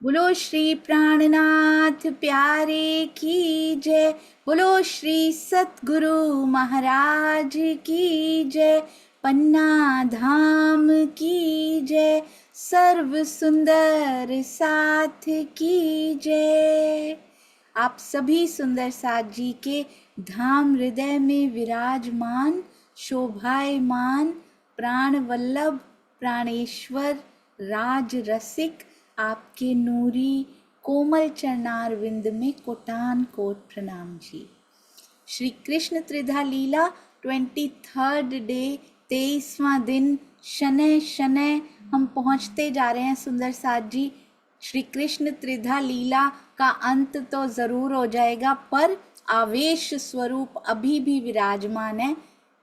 बोलो श्री प्राणनाथ प्यारे की जय। बोलो श्री सतगुरु महाराज की जय। पन्ना धाम की जय। सर्व सुंदर साथ की जय। आप सभी सुंदर साथ जी के धाम हृदय में विराजमान शोभायमान प्राण वल्लभ प्राणेश्वर राज रसिक आपके नूरी कोमल चरणार विंद में कोटान कोट प्रणाम जी। श्री कृष्ण त्रिधा लीला 23rd डे 23वां दिन शनय शनय हम पहुंचते जा रहे हैं सुंदर साथ जी। श्री कृष्ण त्रिधा लीला का अंत तो जरूर हो जाएगा पर आवेश स्वरूप अभी भी विराजमान है।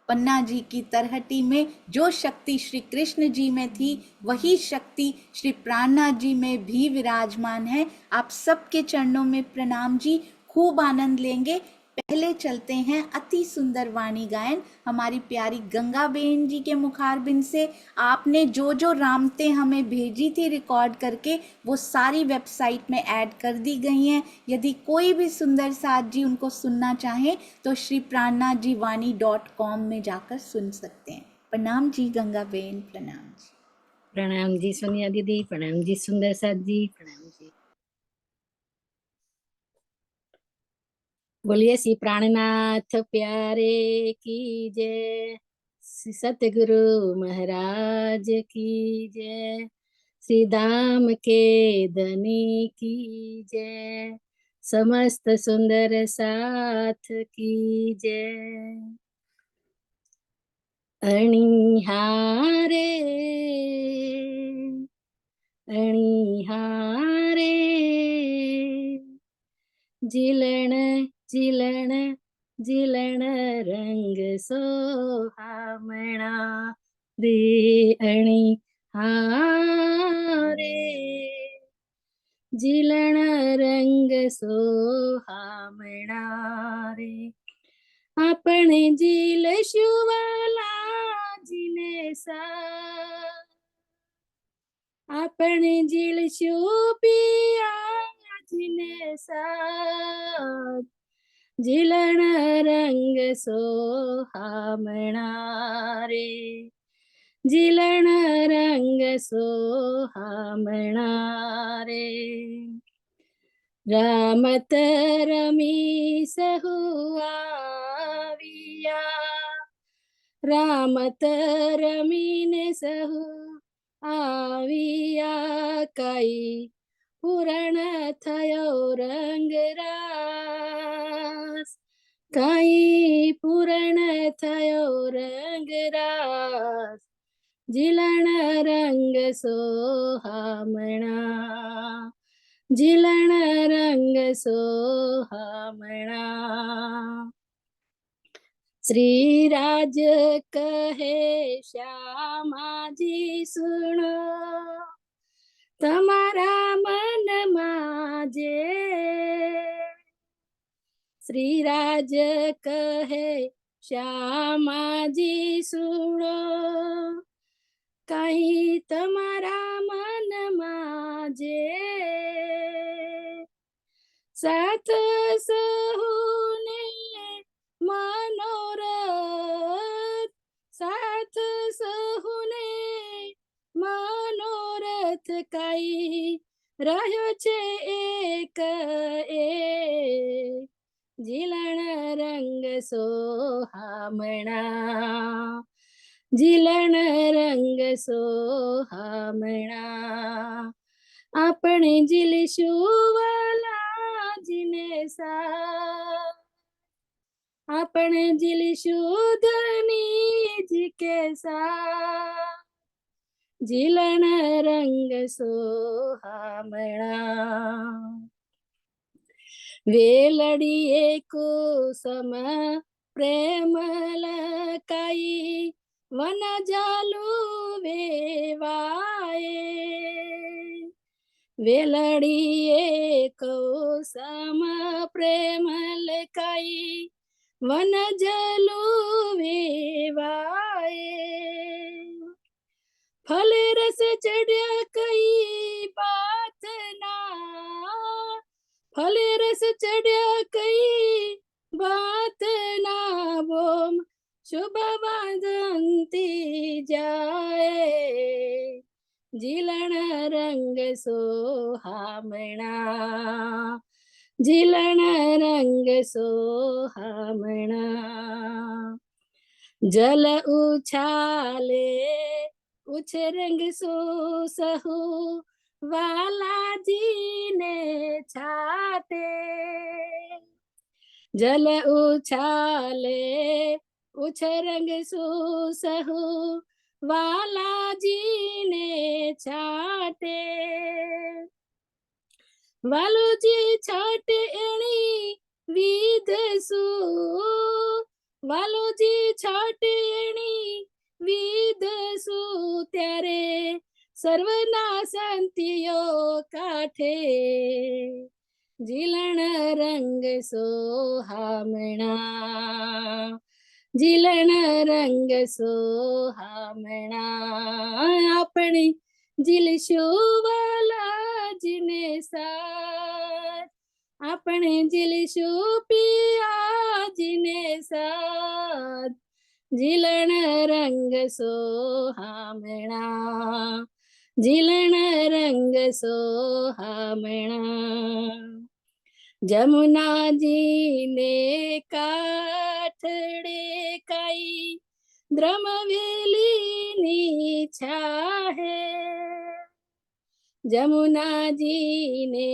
पन्ना जी की तरहटी में जो शक्ति श्री कृष्ण जी में थी वही शक्ति श्री प्राणनाथ जी में भी विराजमान है। आप सबके चरणों में प्रणाम जी। खूब आनंद लेंगे। पहले चलते हैं अति सुंदर वाणी गायन हमारी प्यारी गंगा बेन जी के मुखारबिंद से। आपने जो जो रामते हमें भेजी थी रिकॉर्ड करके वो सारी वेबसाइट में ऐड कर दी गई हैं। यदि कोई भी सुंदर साथ जी उनको सुनना चाहें तो श्री प्राणनाथ जी वाणी.com में जाकर सुन सकते हैं। प्रणाम जी गंगा बेन, प्रणाम जी। प्रणाम जी सोनिया दीदी, प्रणाम जी सुंदर साथ जी, प्रणाम जी। बोलिए श्री प्राणनाथ प्यारे की जय, श्री सतगुरु महाराज की जय, श्री धाम के धनी की जय, समस्त सुंदर साथ की जय। अणिहारे अणिहारे जिलण जिलण जिलण रंग सोहामणा रे अणिहारे जिलण रंग सोहामणा रे આપણે જીલશું વાલા જીને આપણે જીલશું પિયા જીને જીલણ રંગ સોહામણા રે જીલણ રંગ સોહામણા રે रामत रमी सहुआविया रामत रमीने सहु आविया कई पूरण थयो रंगरास कई पूरण थयो रंगरास जिलण रंग सोहामणा जिलण रंग सोहामणा श्री राज कहे श्यामा जी सुनो तमारा मन माजे श्री राज कहे श्यामा जी सुनो कहीं तमारा मन माजे साथ सहुने मनोरथ साथ सहुने मनोरथ कई રહ્યો છે એક જીલણ રંગ સોહામણા જીલણ રંગ સોહામણા આપણે જીલશું વાલા જીને આપણે જીલશું ધની जी के साथ जिलण रंग सोहामणा वेलड़िए को सम प्रेम लकाई वन जालू वेवाए वेलड़िए को सम प्रेम लकाई वन जलू वेवाए फल रस चढ़िया कई बात ना फल रस चढ़िया कई बात ना बोम शुभ बांधती जाए झिलण रंग सोहामणा झिलण रंग सोहामणा जल उछाले उछरंग सो सहु वाला जी ने छाटे जल उछाले उछरंग सो सहु वाला जी ने छाटे वालूजी छाटे एणी विधसु વાલોજી છાટેણી વિધસુ ત્યારે સર્વના શાંતિઓ કાઠે ઝીલણ રંગ સોહામણા ઝીલણ રંગ સોહામણા આપણે ઝીલશું વાલાજીને સાથ આપણે ઝીલશું પિયાજીને સાથ ઝીલણ રંગ સોહામણા ઝીલણ રંગ સોહામણા જમુના जी ने काठड़े काई द्रमवेली नी छाहे जमुना जी ने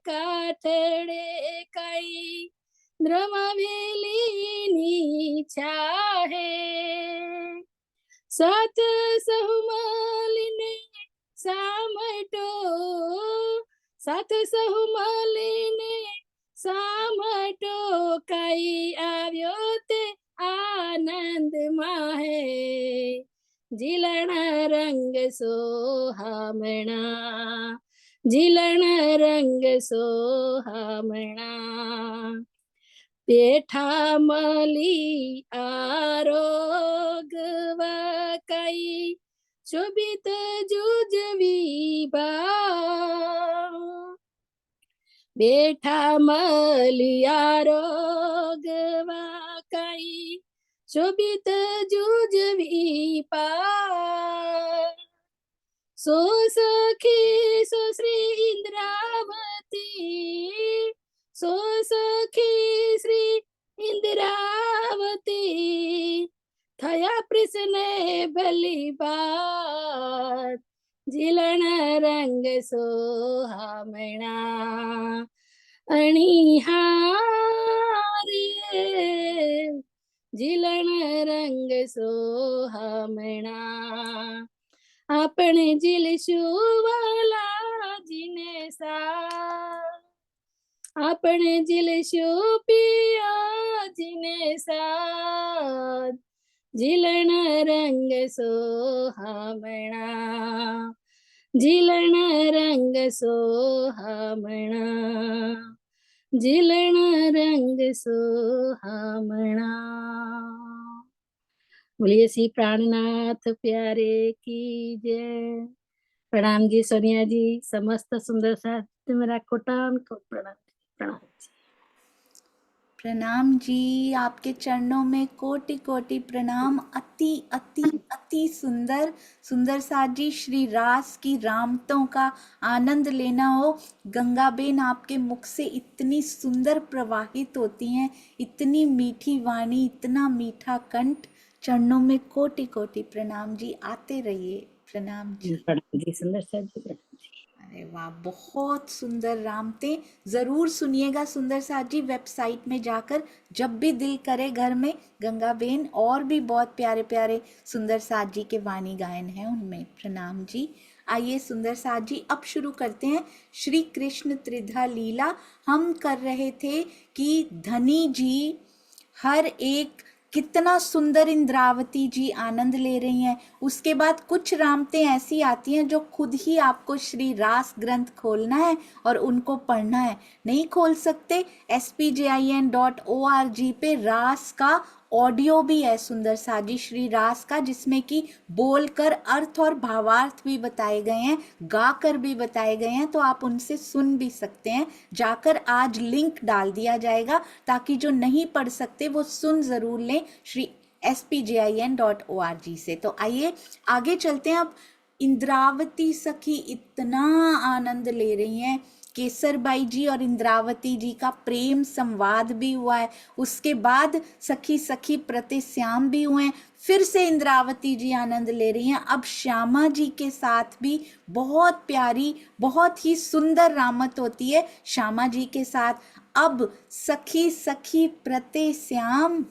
काठड़े काई द्रमवेली नी छाहे सात सहुमालिने सामटो सात सहुमालिने सामटो काई आव्यो ते आनंद माहे झिलण रंग सोहामणा झिलण रंग सोहामणा पेठा मली आरोगवा काई शोभित जुजवी बा बेठा मलिया रोगवा काई शोभित जुजवी पा सो सखी सो श्री इंद्रावती सो सखी श्री इंद्रावती थया प्रश्न भली बात झिलण रंग सोहामणा अणिहारे झिलण रंग सोहामणा આપણે ઝીલશું વાલાજીને સાથ આપણે ઝીલશું પિયાજીને સાથ ઝીલણ રંગ સોહામણા ઝીલણ રંગ સોહામણા ઝીલણ રંગ સોહામણા बोलिए श्री प्राणनाथ प्यारे की जय। प्रणाम जी सोनिया जी, समस्त सुंदर साथ मेरा कोटान को प्रणाम प्रणाम जी। प्रणाम जी, आपके चरणों में कोटि कोटि प्रणाम। अति अति अति सुंदर सुंदर साथ जी, श्री रास की रामतों का आनंद लेना हो। गंगाबेन आपके मुख से इतनी सुंदर प्रवाहित होती हैं, इतनी मीठी वाणी, इतना मीठा कंठ। चरणों में कोटि कोटि प्रणाम जी, आते रहिए। प्रणाम जी। प्रणाम जी सुंदर साथ जी, प्रणाम जी। अरे वाह, बहुत सुंदर रामते। जरूर सुनिएगा सुंदर साथ जी, वेबसाइट में जाकर जब भी दिल करे घर में। गंगाबेन और भी बहुत प्यारे प्यारे सुंदर साथ जी के वाणी गायन हैं उनमें। प्रणाम जी। आइए सुंदर साथ जी, अब शुरू करते हैं श्री कृष्ण त्रिधा लीला। हम कर रहे थे कि धनी जी हर एक कितना सुंदर इंद्रावती जी आनंद ले रही हैं। उसके बाद कुछ रामतें ऐसी आती हैं जो खुद ही आपको श्री रास ग्रंथ खोलना है और उनको पढ़ना है। नहीं खोल सकते, spjin.org पे रास का ऑडियो भी है सुंदर साजी श्री रास का, जिसमें कि बोलकर अर्थ और भावार्थ भी बताए गए हैं, गाकर भी बताए गए हैं, तो आप उनसे सुन भी सकते हैं। जाकर आज लिंक डाल दिया जाएगा ताकि जो नहीं पढ़ सकते वो सुन जरूर लें श्री spjin.org से। तो आइए आगे चलते हैं। अब इंद्रावती सखी इतना आनंद ले रही हैं, केसरबाई जी और इंद्रावती जी का प्रेम संवाद भी हुआ है, उसके बाद सखी सखी प्रति श्याम भी हुए हैं, फिर से इंद्रावती जी आनंद ले रही हैं। अब श्यामा जी के साथ भी बहुत प्यारी, बहुत ही सुंदर रामत होती है श्यामा जी के साथ। अब सखी सखी प्रति श्याम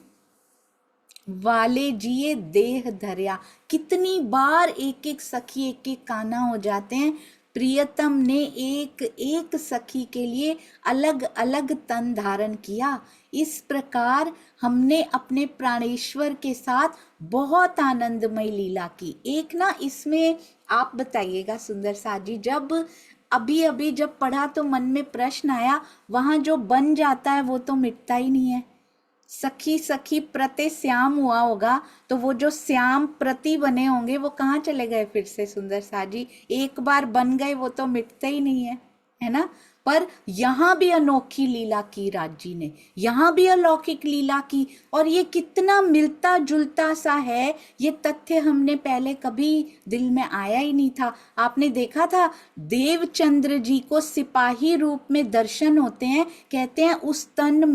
वाले जिए देह धर्या, कितनी बार एक एक सखी एक एक कान्हा हो जाते हैं। प्रियतम ने एक एक सखी के लिए अलग अलग तन धारण किया। इस प्रकार हमने अपने प्राणेश्वर के साथ बहुत आनंदमय लीला की। एक ना इसमें आप बताइएगा सुंदर साजी, जब अभी अभी जब पढ़ा तो मन में प्रश्न आया, वहाँ जो बन जाता है वो तो मिटता ही नहीं है। सखी सखी प्रति श्याम हुआ होगा, तो वो जो श्याम प्रति बने होंगे वो कहाँ चले गए फिर से सुंदर साजी? एक बार बन गए वो तो मिटते ही नहीं है ना। पर यहाँ भी अनोखी लीला की राज जी ने, यहाँ भी अलौकिक लीला की, और ये कितना मिलता जुलता सा है, ये तथ्य हमने पहले कभी दिल में आया ही नहीं था। आपने देखा था देवचंद्र जी को सिपाही रूप में दर्शन होते हैं, कहते हैं उस तन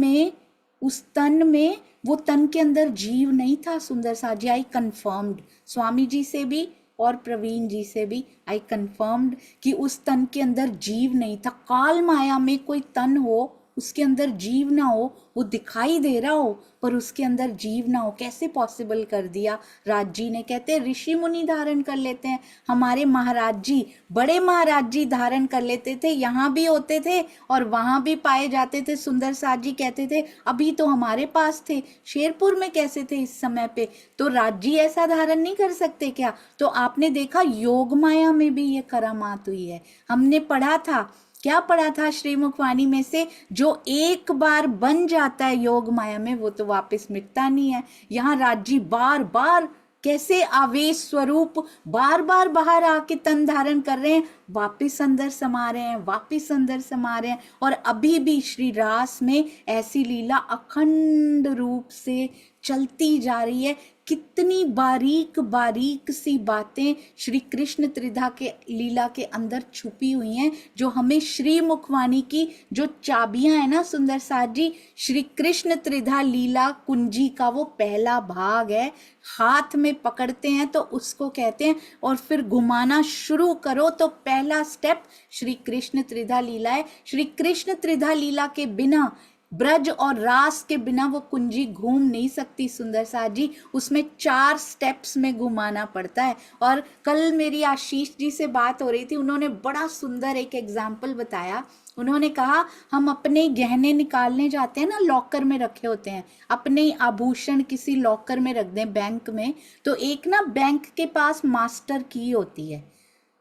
में वो तन के अंदर जीव नहीं था सुंदर साजी। आई कंफर्म्ड, स्वामी जी से भी और प्रवीण जी से भी आई कंफर्म्ड कि उस तन के अंदर जीव नहीं था। काल माया में कोई तन हो, उसके अंदर जीव ना हो, वो दिखाई दे रहा हो पर उसके अंदर जीव ना हो, कैसे पॉसिबल कर दिया राज जी ने। कहते हैं ऋषि मुनि धारण कर लेते हैं, हमारे महाराज जी, बड़े महाराज जी धारण कर लेते थे, यहाँ भी होते थे और वहाँ भी पाए जाते थे। सुंदर साज जी कहते थे अभी तो हमारे पास थे, शेरपुर में कैसे थे इस समय पे, तो राज जी ऐसा धारण नहीं कर सकते क्या? तो आपने देखा योग माया में भी ये करामात हुई है। हमने पढ़ा था, क्या पढ़ा था श्रीमुखवाणी में से, जो एक बार बन जाता है योग माया में वो तो वापस मिटता नहीं है। यहाँ राज्य बार बार कैसे आवेश स्वरूप बार बार बाहर आके तन धारण कर रहे हैं, वापिस अंदर समा रहे हैं, वापिस अंदर समा रहे हैं, और अभी भी श्री रास में ऐसी लीला अखंड रूप से चलती जा रही है। कितनी बारीक बारीक सी बातें श्री कृष्ण त्रिधा के लीला के अंदर छुपी हुई हैं, जो हमें श्री मुखवाणी की जो चाबियां है ना सुंदर साज जी, श्री कृष्ण त्रिधा लीला कुंजी का वो पहला भाग है। हाथ में पकड़ते हैं तो उसको कहते हैं, और फिर घुमाना शुरू करो तो पहला स्टेप श्री कृष्ण त्रिधा लीला है। श्री कृष्ण त्रिधा लीला के बिना, ब्रज और रास के बिना वो कुंजी घूम नहीं सकती सुंदर साज जी, उसमें 4 स्टेप्स में घुमाना पड़ता है। और कल मेरी आशीष जी से बात हो रही थी, उन्होंने बड़ा सुंदर एक एग्जाम्पल बताया। उन्होंने कहा हम अपने गहने निकालने जाते हैं ना, लॉकर में रखे होते हैं, अपने आभूषण किसी लॉकर में रख दें बैंक में, तो एक ना बैंक के पास मास्टर की होती है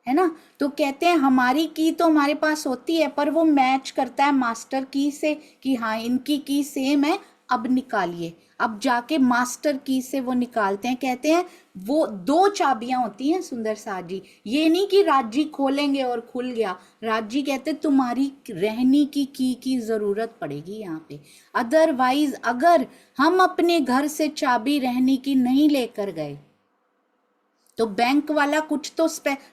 ना, तो कहते हैं हमारी की तो हमारे पास होती है पर वो मैच करता है मास्टर की से कि हाँ इनकी की सेम है, अब निकालिए। अब जाके मास्टर की से वो निकालते हैं। कहते हैं वो 2 चाबियां होती हैं सुंदर साज जी, ये नहीं कि राजी खोलेंगे और खुल गया। राजी कहते तुम्हारी रहनी की जरूरत पड़ेगी यहाँ पे, अदरवाइज अगर हम अपने घर से चाबी रहनी की नहीं लेकर गए तो बैंक वाला कुछ तो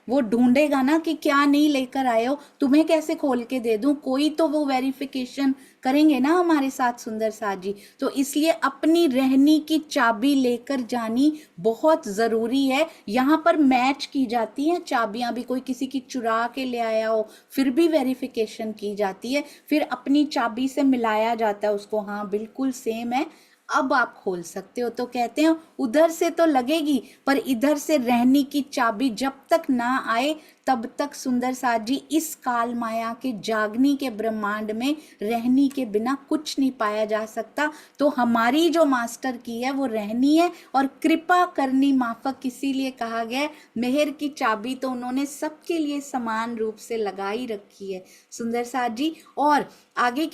वो ढूंढेगा ना कि क्या नहीं लेकर आए हो, तुम्हें कैसे खोल के दे दूं, कोई तो वो वेरिफिकेशन करेंगे ना हमारे साथ सुंदर साज जी। तो इसलिए अपनी रहनी की चाबी लेकर जानी बहुत ज़रूरी है। यहाँ पर मैच की जाती हैं चाबियाँ भी, कोई किसी की चुरा के ले आया हो फिर भी वेरिफिकेशन की जाती है, फिर अपनी चाबी से मिलाया जाता है उसको, हाँ बिल्कुल सेम है, अब आप खोल सकते हो। तो कहते हैं उधर से तो लगेगी पर इधर से रहनी की चाबी जब तक ना आए तब तक सुंदर साथ जी इस काल माया के जागनी के ब्रह्मांड में रहनी के बिना कुछ नहीं पाया जा सकता। तो हमारी जो मास्टर की है वो रहनी है, और कृपा करनी माफक इसीलिए कहा गया है। मेहर की चाबी तो उन्होंने सबके लिए समान रूप से लगाई रखी है सुंदर साथ जी। और आगे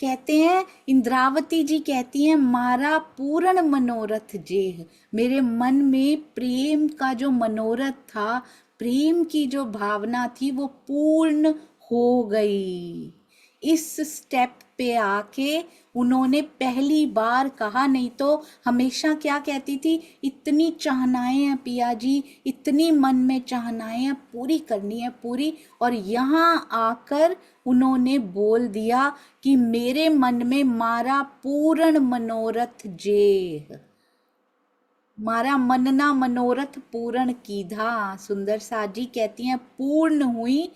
कहते हैं इंद्रावती जी कहती हैं, मारा पूर्ण मनोरथ जेह, मेरे मन में प्रेम का जो मनोरथ था, प्रेम की जो भावना थी वो पूर्ण हो गई। इस स्टेप पे आके उन्होंने पहली बार कहा, नहीं तो हमेशा क्या कहती थी, इतनी चाहनाएं हैं पिया जी, इतनी मन में चाहनाएं हैं, पूरी करनी है पूरी। और यहाँ आकर उन्होंने बोल दिया कि मेरे मन में मारा पूर्ण मनोरथ जेह, मारा मनना मनोरथ पूर्ण कीधा। सुंदर साथ जी कहती हैं पूर्ण हुई,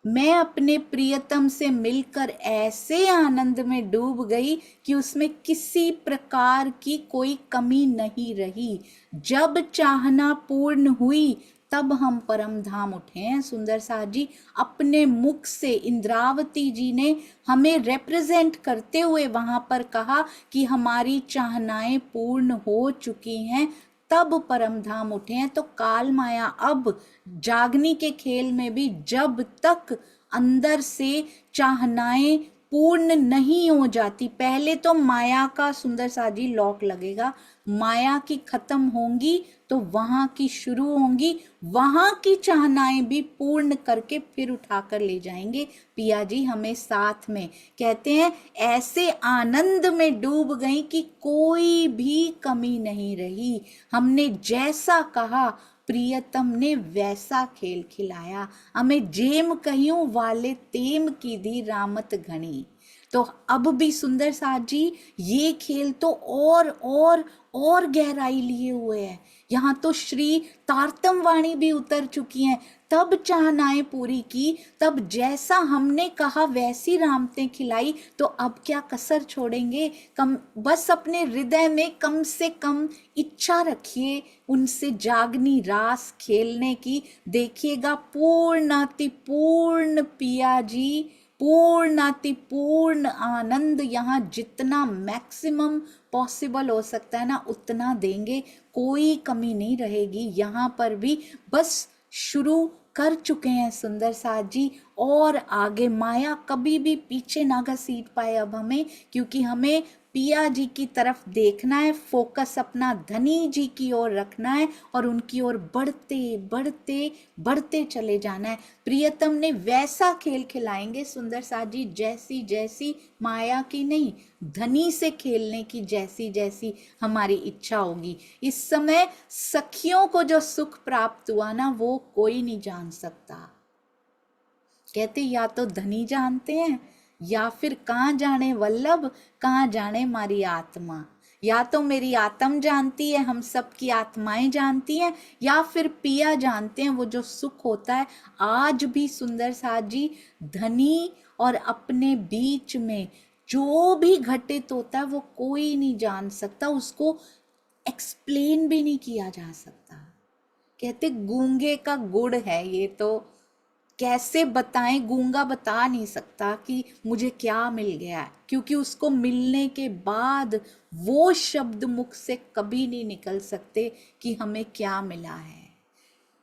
मैं अपने प्रियतम से मिलकर ऐसे आनंद में डूब गई कि उसमें किसी प्रकार की कोई कमी नहीं रही। जब चाहना पूर्ण हुई तब हम परम धाम उठे हैं। सुंदर साथ जी अपने मुख से इंद्रावती जी ने हमें रिप्रेजेंट करते हुए वहां पर कहा कि हमारी चाहनाएं पूर्ण हो चुकी हैं, तब परम धाम उठे हैं। तो काल माया अब जागनी के खेल में भी जब तक अंदर से चाहनाएं पूर्ण नहीं हो जाती, पहले तो माया का सुंदर साजी लॉक लगेगा, माया की खत्म होंगी तो वहां की शुरू होंगी, वहां की चाहनाएं भी पूर्ण करके फिर उठाकर ले जाएंगे पिया जी हमें साथ में। कहते हैं ऐसे आनंद में डूब गई कि कोई भी कमी नहीं रही, हमने जैसा कहा प्रियतम ने वैसा खेल खिलाया, हमें जेम कहियों वाले तेम की दी रामत घनी। तो अब भी सुंदर साथ जी ये खेल तो और गहराई लिए हुए है। यहाँ तो श्री तारतम वाणी भी उतर चुकी हैं, तब चाहनाएं पूरी की, तब जैसा हमने कहा वैसी रामतें खिलाई, तो अब क्या कसर छोड़ेंगे। बस अपने हृदय में कम से कम इच्छा रखिए उनसे जागनी रास खेलने की, देखिएगा पूर्णाति पूर्ण पिया जी, पूर्णाति पूर्ण आनंद यहाँ जितना मैक्सिमम पॉसिबल हो सकता है ना उतना देंगे, कोई कमी नहीं रहेगी। यहाँ पर भी बस शुरू कर चुके हैं सुंदर साथ जी, और आगे माया कभी भी पीछे ना घसीट पाए अब हमें, क्योंकि हमें पिया जी की तरफ देखना है, फोकस अपना धनी जी की ओर रखना है और उनकी ओर बढ़ते बढ़ते बढ़ते चले जाना है। प्रियतम ने वैसा खेल खिलाएंगे सुंदर साथ जी जैसी जैसी माया की नहीं, धनी से खेलने की जैसी जैसी हमारी इच्छा होगी। इस समय सखियों को जो सुख प्राप्त हुआ ना वो कोई नहीं जान सकता। कहते या तो धनी जानते हैं या फिर कहाँ जाने वल्लभ, कहाँ जाने मारी आत्मा। या तो मेरी आत्म जानती है, हम सब की आत्माएं जानती हैं, या फिर पिया जानते हैं वो जो सुख होता है। आज भी सुंदर साथ जी धनी और अपने बीच में जो भी घटित होता है वो कोई नहीं जान सकता, उसको एक्सप्लेन भी नहीं किया जा सकता। कहते गूंगे का गुड़ है ये, तो कैसे बताएं, गूंगा बता नहीं सकता कि मुझे क्या मिल गया है, क्योंकि उसको मिलने के बाद वो शब्द मुख से कभी नहीं निकल सकते कि हमें क्या मिला है।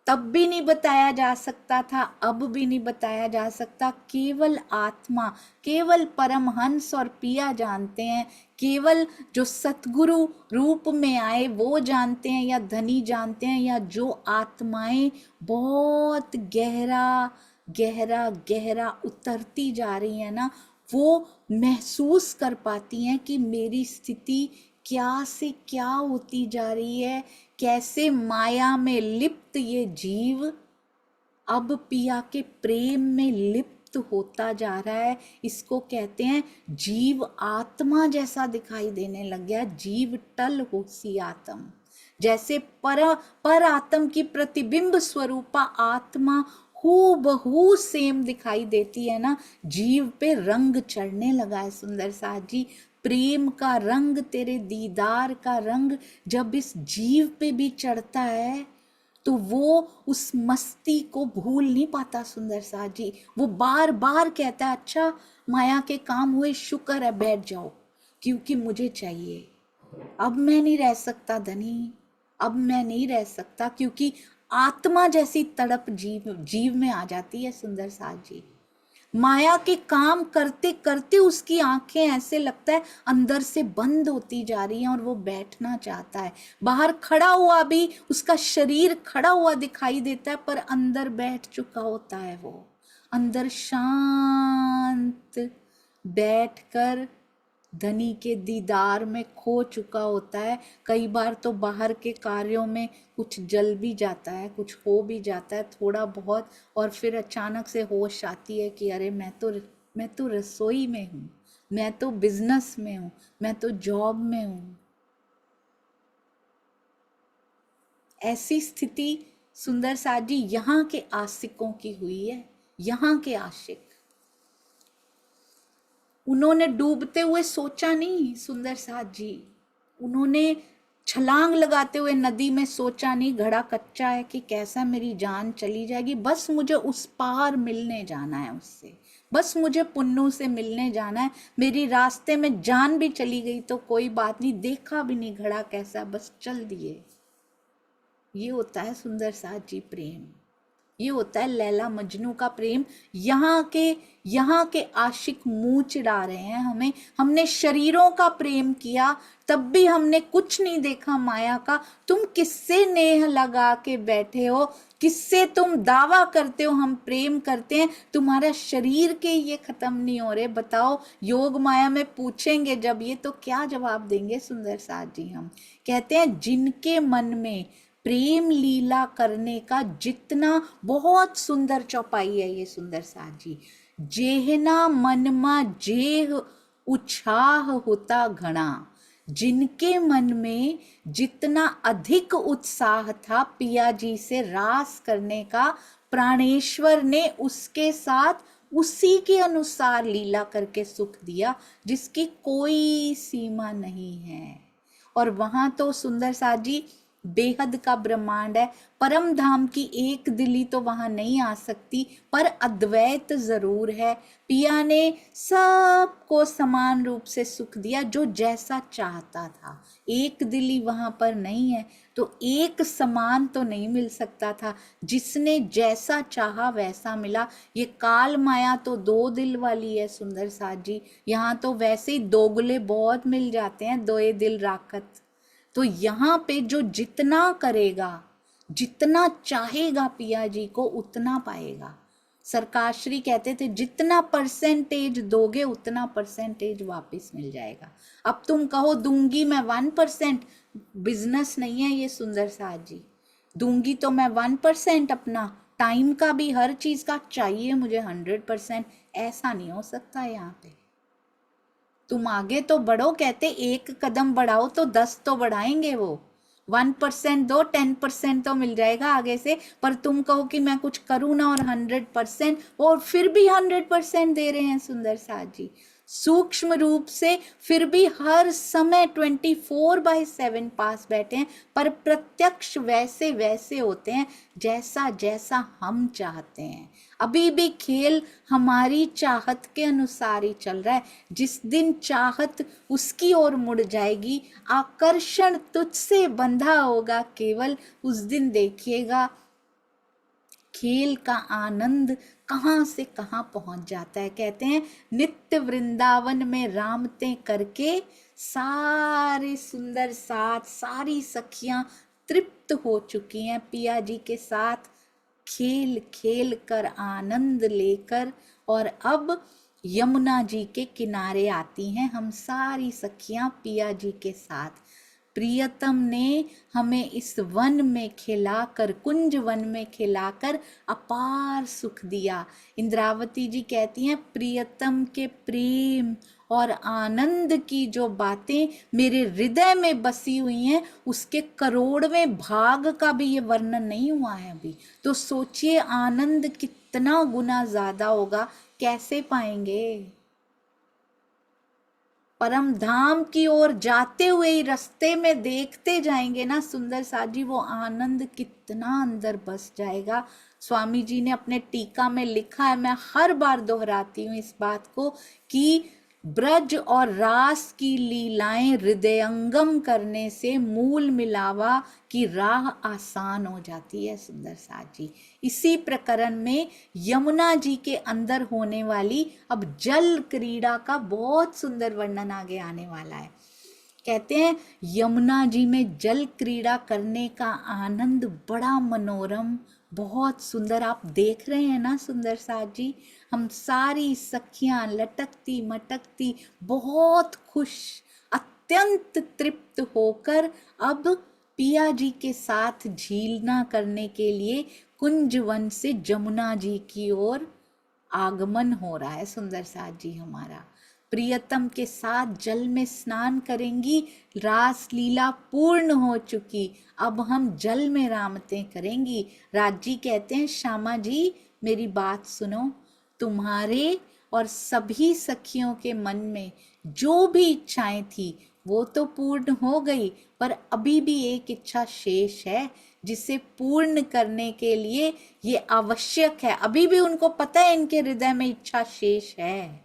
तब भी नहीं बताया जा सकता था, अब भी नहीं बताया जा सकता। केवल आत्मा, केवल परमहंस और पिया जानते हैं, केवल जो सतगुरु रूप में आए वो जानते हैं, या धनी जानते हैं, या जो आत्माएं बहुत गहरा गहरा गहरा उतरती जा रही है ना, वो महसूस कर पाती हैं कि मेरी स्थिति क्या से क्या होती जा रही है, कैसे माया में लिप्त ये जीव अब पिया के प्रेम में लिप्त होता जा रहा है। इसको कहते हैं जीव आत्मा जैसा दिखाई देने लग गया, जीव टल होसी आत्म, जैसे पर आत्म की प्रतिबिंब स्वरूपा आत्मा हूबहू सेम दिखाई देती है ना, जीव पे रंग चढ़ने लगा है सुंदर साथ जी। प्रेम का रंग, तेरे दीदार का रंग जब इस जीव पे भी चढ़ता है तो वो उस मस्ती को भूल नहीं पाता सुंदर साथ जी। वो बार बार कहता है, अच्छा माया के काम हुए, शुक्र है, बैठ जाओ, क्योंकि मुझे चाहिए। अब मैं नहीं रह सकता धनी, अब मैं नहीं रह सकता, क्योंकि आत्मा जैसी तड़प जीव जीव में आ जाती है सुंदर साथ जी। माया के काम करते करते उसकी आंखें ऐसे लगता है अंदर से बंद होती जा रही हैं और वो बैठना चाहता है। बाहर खड़ा हुआ भी उसका शरीर खड़ा हुआ दिखाई देता है, पर अंदर बैठ चुका होता है। वो अंदर शांत बैठकर धनी के दीदार में खो चुका होता है। कई बार तो बाहर के कार्यों में कुछ जल भी जाता है, कुछ हो भी जाता है थोड़ा बहुत, और फिर अचानक से होश आती है कि अरे मैं तो रसोई में हूँ, मैं तो बिजनेस में हूँ, मैं तो जॉब में हूँ। ऐसी स्थिति सुंदर साथ जी यहाँ के आशिकों की हुई है। यहाँ के आशिक, उन्होंने डूबते हुए सोचा नहीं सुंदर साथ जी, उन्होंने छलांग लगाते हुए नदी में सोचा नहीं घड़ा कच्चा है कि कैसा मेरी जान चली जाएगी, बस मुझे उस पार मिलने जाना है उससे, बस मुझे पुन्नू से मिलने जाना है। मेरी रास्ते में जान भी चली गई तो कोई बात नहीं, देखा भी नहीं घड़ा कैसा, बस चल दिए। ये होता है सुंदर साथ जी प्रेम, ये होता है लैला मजनू का प्रेम। यहाँ के आशिक मुंह चिढ़ा रहे हैं हमें। हमने शरीरों का प्रेम किया, तब भी हमने कुछ नहीं देखा माया का। तुम किससे नेह लगा के बैठे हो, किससे तुम दावा करते हो हम प्रेम करते हैं, तुम्हारा शरीर के ये खत्म नहीं हो रहे। बताओ, योग माया में पूछेंगे जब ये, तो क्या जवाब देंगे सुंदर साथ जी? हम कहते हैं जिनके मन में प्रेम लीला करने का जितना, बहुत सुंदर चौपाई है ये सुंदर साथ जी। जेहना मनमा जेह उछाह होता घना, जिनके मन में जितना अधिक उत्साह था पिया जी से रास करने का, प्राणेश्वर ने उसके साथ उसी के अनुसार लीला करके सुख दिया, जिसकी कोई सीमा नहीं है। और वहां तो सुंदर साथ जी बेहद का ब्रह्मांड है। परम धाम की एक दिली तो वहां नहीं आ सकती, पर अद्वैत जरूर है। पिया ने सबको समान रूप से सुख दिया, जो जैसा चाहता था। एक दिली वहां पर नहीं है, तो एक समान तो नहीं मिल सकता था। जिसने जैसा चाहा वैसा मिला। ये काल माया तो दो दिल वाली है सुंदर साथ जी। यहाँ तो वैसे ही दोगले बहुत मिल जाते हैं, दोए दिल राखत। तो यहाँ पे जो जितना करेगा, जितना चाहेगा पिया जी को, उतना पाएगा। सरकार श्री कहते थे जितना परसेंटेज दोगे उतना परसेंटेज वापस मिल जाएगा। अब तुम कहो दूंगी मैं 1%, बिजनेस नहीं है ये सुंदर साथ जी। दूंगी तो मैं 1%, अपना टाइम का भी, हर चीज का चाहिए मुझे 100%, ऐसा नहीं हो सकता यहाँ पे। तुम आगे तो बढ़ो, कहते एक कदम बढ़ाओ तो 10 तो बढ़ाएंगे वो। 1% दो, 10% तो मिल जाएगा आगे से। पर तुम कहो कि मैं कुछ करूँ ना, और 100%, और फिर भी 100% दे रहे हैं सुंदर साथ जी। सूक्ष्म रूप से फिर भी हर समय 24/7 पास बैठे हैं, पर प्रत्यक्ष वैसे वैसे होते हैं जैसा जैसा हम चाहते हैं। अभी भी खेल हमारी चाहत के अनुसार ही चल रहा है। जिस दिन चाहत उसकी ओर मुड़ जाएगी, आकर्षण तुझसे बंधा होगा केवल, उस दिन देखिएगा खेल का आनंद कहाँ से कहाँ पहुंच जाता है। कहते हैं नित्य वृंदावन में रामते करके, सारे सुंदर साथ, सारी सखियां तृप्त हो चुकी हैं पिया जी के साथ खेल खेल कर, आनंद लेकर। और अब यमुना जी के किनारे आती हैं हम सारी सखियां पिया जी के साथ। प्रियतम ने हमें इस वन में खिलाकर, कुंज वन में खिलाकर अपार सुख दिया। इंद्रावती जी कहती हैं प्रियतम के प्रेम और आनंद की जो बातें मेरे हृदय में बसी हुई हैं, उसके करोड़वें भाग का भी ये वर्णन नहीं हुआ है अभी। तो सोचिए आनंद कितना गुना ज्यादा होगा, कैसे पाएंगे? परम धाम की ओर जाते हुए ही रास्ते में देखते जाएंगे ना सुंदर साथ जी, वो आनंद कितना अंदर बस जाएगा। स्वामी जी ने अपने टीका में लिखा है, मैं हर बार दोहराती हूँ इस बात को, कि ब्रज और रास की लीलाएं हृदयंगम करने से मूल मिलावा की राह आसान हो जाती है सुंदर साथ जी। इसी प्रकरण में यमुना जी के अंदर होने वाली अब जल क्रीड़ा का बहुत सुंदर वर्णन आगे आने वाला है। कहते हैं यमुना जी में जल क्रीड़ा करने का आनंद बड़ा मनोरम, बहुत सुंदर। आप देख रहे हैं ना सुंदर साथ जी, हम सारी सखियां लटकती मटकती बहुत खुश, अत्यंत तृप्त होकर अब पिया जी के साथ झीलना करने के लिए कुंजवन से जमुना जी की ओर आगमन हो रहा है सुंदर साथ जी। हमारा प्रियतम के साथ जल में स्नान करेंगी, रास लीला पूर्ण हो चुकी, अब हम जल में रामतें करेंगी। राज जी कहते हैं श्यामा जी मेरी बात सुनो, तुम्हारे और सभी सखियों के मन में जो भी इच्छाएं थी वो तो पूर्ण हो गई, पर अभी भी एक इच्छा शेष है जिसे पूर्ण करने के लिए ये आवश्यक है। अभी भी उनको पता है इनके हृदय में इच्छा शेष है।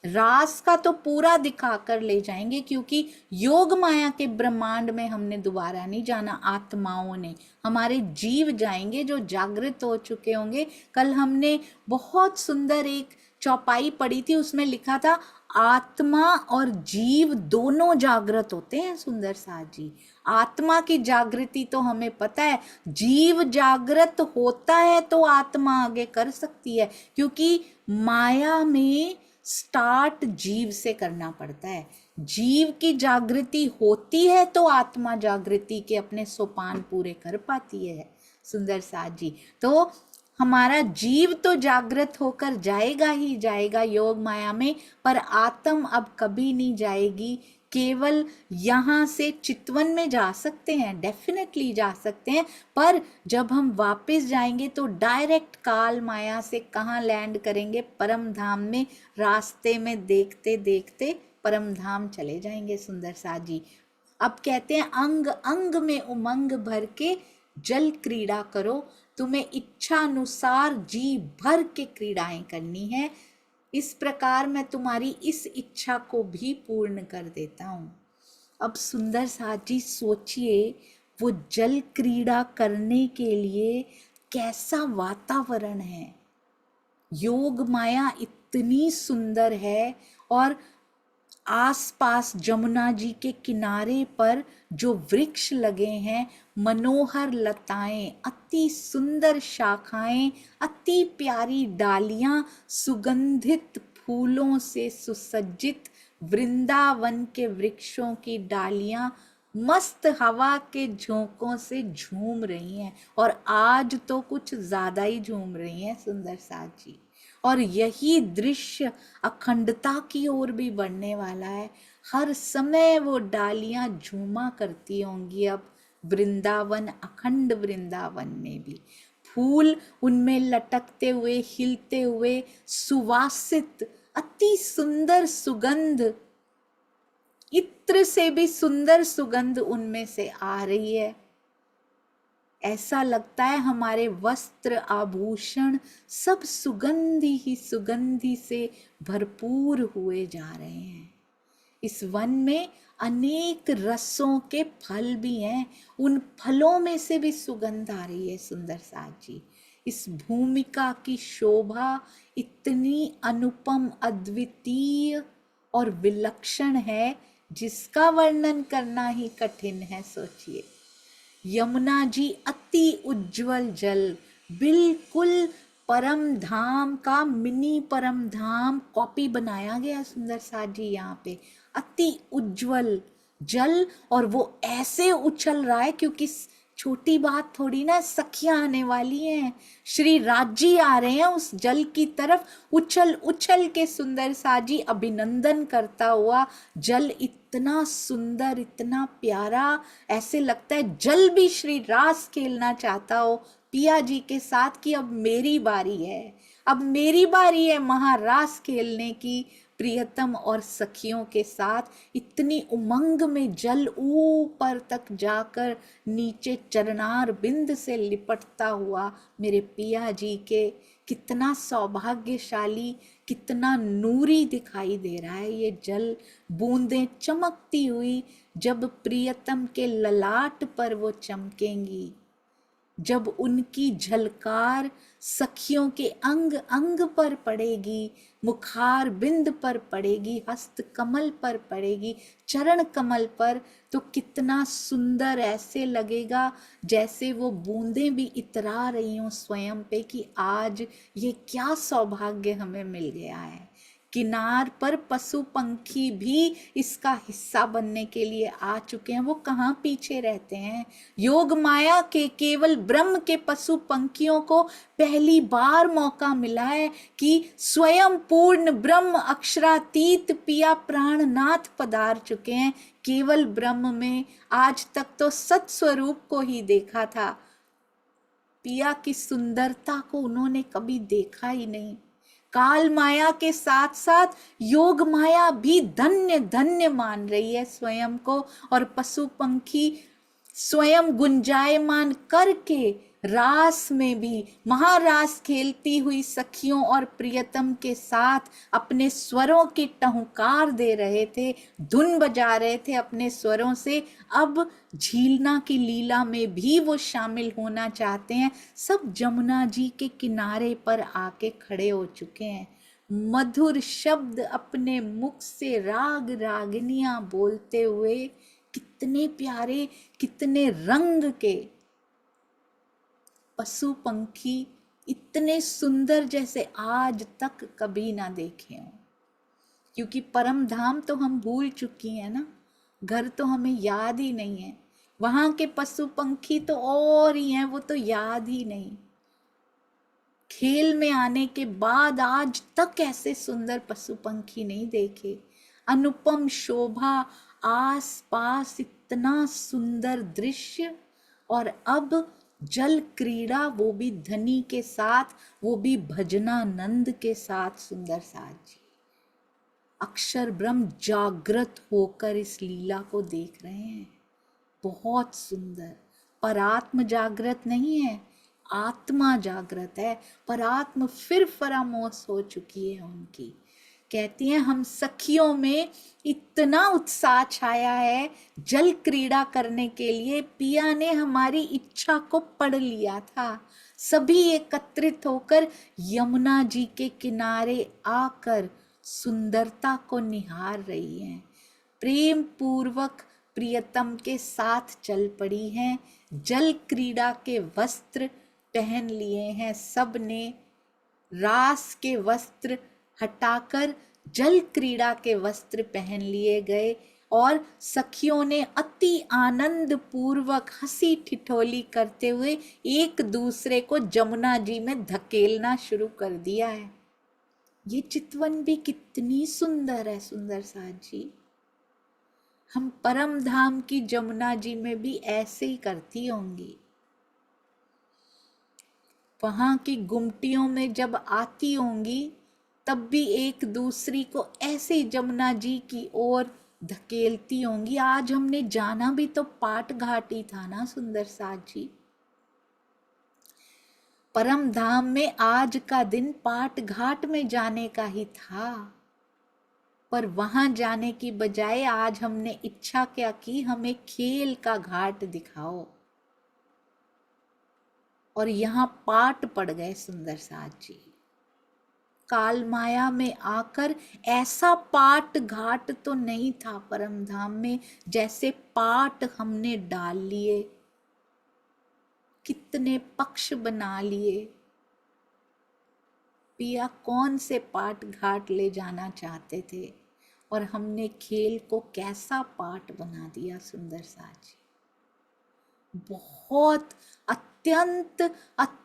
रास का तो पूरा दिखा कर ले जाएंगे, क्योंकि योग माया के ब्रह्मांड में हमने दोबारा नहीं जाना, आत्माओं ने, हमारे जीव जाएंगे जो जागृत हो चुके होंगे। कल हमने बहुत सुंदर एक चौपाई पढ़ी थी, उसमें लिखा था आत्मा और जीव दोनों जागृत होते हैं सुंदर साथ जी। आत्मा की जागृति तो हमें पता है, जीव जागृत होता है तो आत्मा आगे कर सकती है, क्योंकि माया में स्टार्ट जीव से करना पड़ता है। जीव की जागृति होती है तो आत्मा जागृति के अपने सोपान पूरे कर पाती है सुंदर साथ जी। तो हमारा जीव तो जागृत होकर जाएगा ही जाएगा योग माया में, पर आत्म अब कभी नहीं जाएगी। केवल यहाँ से चितवन में जा सकते हैं, डेफिनेटली जा सकते हैं, पर जब हम वापस जाएंगे तो डायरेक्ट काल माया से कहाँ लैंड करेंगे? परम धाम में। रास्ते में देखते देखते परम धाम चले जाएंगे सुंदर साथ जी। अब कहते हैं अंग अंग में उमंग भर के जल क्रीड़ा करो, तुम्हें इच्छा अनुसार जी भर के क्रीड़ाएं करनी है। इस प्रकार मैं तुम्हारी इस इच्छा को भी पूर्ण कर देता हूँ। अब सुंदर साथ जी सोचिए, वो जल क्रीड़ा करने के लिए कैसा वातावरण है। योग माया इतनी सुंदर है, और आसपास जमुना जी के किनारे पर जो वृक्ष लगे हैं, मनोहर लताएं, अति सुंदर शाखाएं, अति प्यारी डालियां, सुगंधित फूलों से सुसज्जित वृंदावन के वृक्षों की डालियां मस्त हवा के झोंकों से झूम रही हैं, और आज तो कुछ ज्यादा ही झूम रही हैं सुंदर साथ जी। और यही दृश्य अखंडता की ओर भी बढ़ने वाला है। हर समय वो डालियां झूमा करती होंगी अब वृंदावन, अखंड वृंदावन में भी फूल उनमें लटकते हुए, हिलते हुए, सुवासित, अति सुंदर सुगंध, इत्र से भी सुंदर सुगंध उनमें से आ रही है। ऐसा लगता है हमारे वस्त्र आभूषण सब सुगंधी ही सुगंधी से भरपूर हुए जा रहे हैं। इस वन में अनेक रसों के फल भी हैं, उन फलों में से भी सुगंध आ रही है सुंदर साथ जी। इस भूमिका की शोभा इतनी अनुपम, अद्वितीय और विलक्षण है, जिसका वर्णन करना ही कठिन है। सोचिए, यमुना जी अति उज्जवल जल, बिल्कुल परम धाम का मिनी परम धाम कॉपी बनाया गया सुंदर साथ जी। यहाँ पे अति उज्जवल जल, और वो ऐसे उछल रहा है, क्योंकि छोटी बात थोड़ी ना, सखियां आने वाली हैं, श्री राजी आ रहे हैं उस जल की तरफ, उछल उछल के सुंदर साथ जी अभिनंदन करता हुआ। जल इतना सुंदर, इतना प्यारा, ऐसे लगता है जल भी श्री रास खेलना चाहता हो पिया जी के साथ, कि अब मेरी बारी है, अब मेरी बारी है महारास खेलने की, प्रियतम और सखियों के साथ इतनी उमंग में जल ऊपर तक जाकर नीचे चरणार बिंद से लिपटता हुआ मेरे पिया जी के, कितना सौभाग्यशाली, कितना नूरी दिखाई दे रहा है ये जल। बूंदें चमकती हुई जब प्रियतम के ललाट पर वो चमकेंगी, जब उनकी झलकार सखियों के अंग अंग पर पड़ेगी, मुखार बिंद पर पड़ेगी, हस्त कमल पर पड़ेगी, चरण कमल पर, तो कितना सुंदर ऐसे लगेगा जैसे वो बूंदें भी इतरा रही हों स्वयं पे कि आज ये क्या सौभाग्य हमें मिल गया है। किनार पर पशु पंखी भी इसका हिस्सा बनने के लिए आ चुके हैं। वो कहाँ पीछे रहते हैं। योग माया के केवल ब्रह्म के पशु पंखियों को पहली बार मौका मिला है कि स्वयं पूर्ण ब्रह्म अक्षरातीत पिया प्राणनाथ पधार चुके हैं केवल ब्रह्म में। आज तक तो सत स्वरूप को ही देखा था, पिया की सुंदरता को उन्होंने कभी देखा ही नहीं। काल माया के साथ साथ योग माया भी धन्य धन्य मान रही है स्वयं को, और पशु पंखी स्वयं गुंजायमान करके रास में भी महारास खेलती हुई सखियों और प्रियतम के साथ अपने स्वरों की टहुकार दे रहे थे, धुन बजा रहे थे अपने स्वरों से। अब झीलना की लीला में भी वो शामिल होना चाहते हैं। सब जमुना जी के किनारे पर आके खड़े हो चुके हैं। मधुर शब्द अपने मुख से राग रागिनियां बोलते हुए, कितने प्यारे कितने रंग के पशु पंखी, इतने सुंदर जैसे आज तक कभी ना देखे हों। क्योंकि परम धाम तो हम भूल चुकी हैं ना, घर तो हमें याद ही नहीं है। वहां के पशु पंखी तो और ही हैं, वो तो याद ही नहीं। खेल में आने के बाद आज तक ऐसे सुंदर पशु पंखी नहीं देखे। अनुपम शोभा, आस पास इतना सुंदर दृश्य, और अब जल क्रीड़ा, वो भी धनी के साथ, वो भी भजनानंद के साथ। सुंदर साथ जी अक्षर ब्रह्म जागृत होकर इस लीला को देख रहे हैं। बहुत सुंदर। परात्म जागृत नहीं है, आत्मा जागृत है। परात्म फिर फरामोश हो चुकी है उनकी। कहती हैं हम सखियों में इतना उत्साह छाया है जल क्रीड़ा करने के लिए, पिया ने हमारी इच्छा को पढ़ लिया था। सभी एकत्रित होकर यमुना जी के किनारे आकर सुंदरता को निहार रही हैं। प्रेम पूर्वक प्रियतम के साथ चल पड़ी हैं। जल क्रीड़ा के वस्त्र पहन लिए हैं सबने। रास के वस्त्र हटाकर जल क्रीड़ा के वस्त्र पहन लिए गए, और सखियों ने अति आनंद पूर्वक हंसी ठिठोली करते हुए एक दूसरे को जमुना जी में धकेलना शुरू कर दिया है। ये चितवन भी कितनी सुंदर है सुंदर साथ जी। हम परम धाम की जमुना जी में भी ऐसे ही करती होंगी। वहां की गुमटियों में जब आती होंगी तब भी एक दूसरी को ऐसे ही जमुना जी की ओर धकेलती होंगी। आज हमने जाना भी तो पाट घाट ही था ना सुंदर साथ जी। परम धाम में आज का दिन पाट घाट में जाने का ही था, पर वहां जाने की बजाय आज हमने इच्छा क्या की, हमें खेल का घाट दिखाओ, और यहाँ पाट पड़ गए सुंदर साथ जी। काल माया में आकर ऐसा पाट घाट तो नहीं था परम धाम में जैसे पाट हमने डाल लिए। कितने पक्ष बना लिए। पिया कौन से पाट घाट ले जाना चाहते थे, और हमने खेल को कैसा पाठ बना दिया सुंदर साथ जी। बहुत अत्यंत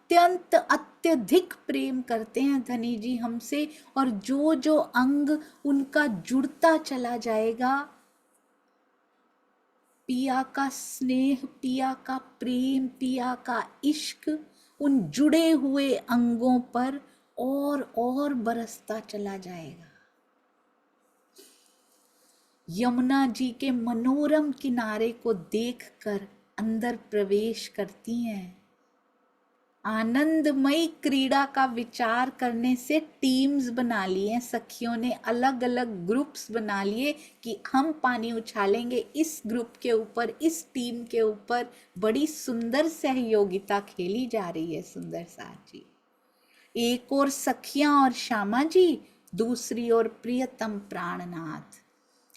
अत्यंत अत्यधिक प्रेम करते हैं धनी जी हमसे, और जो जो अंग उनका जुड़ता चला जाएगा, पिया का स्नेह, पिया का प्रेम, पिया का इश्क उन जुड़े हुए अंगों पर और बरसता चला जाएगा। यमुना जी के मनोरम किनारे को देखकर अंदर प्रवेश करती हैं। आनंदमयी क्रीड़ा का विचार करने से टीम्स बना लिए, सखियों ने अलग अलग ग्रुप्स बना लिए कि हम पानी उछालेंगे इस ग्रुप के ऊपर, इस टीम के ऊपर। बड़ी सुंदर सहयोगिता खेली जा रही है सुंदर साथ जी। एक और सखियां और श्यामा जी, दूसरी ओर प्रियतम प्राणनाथ।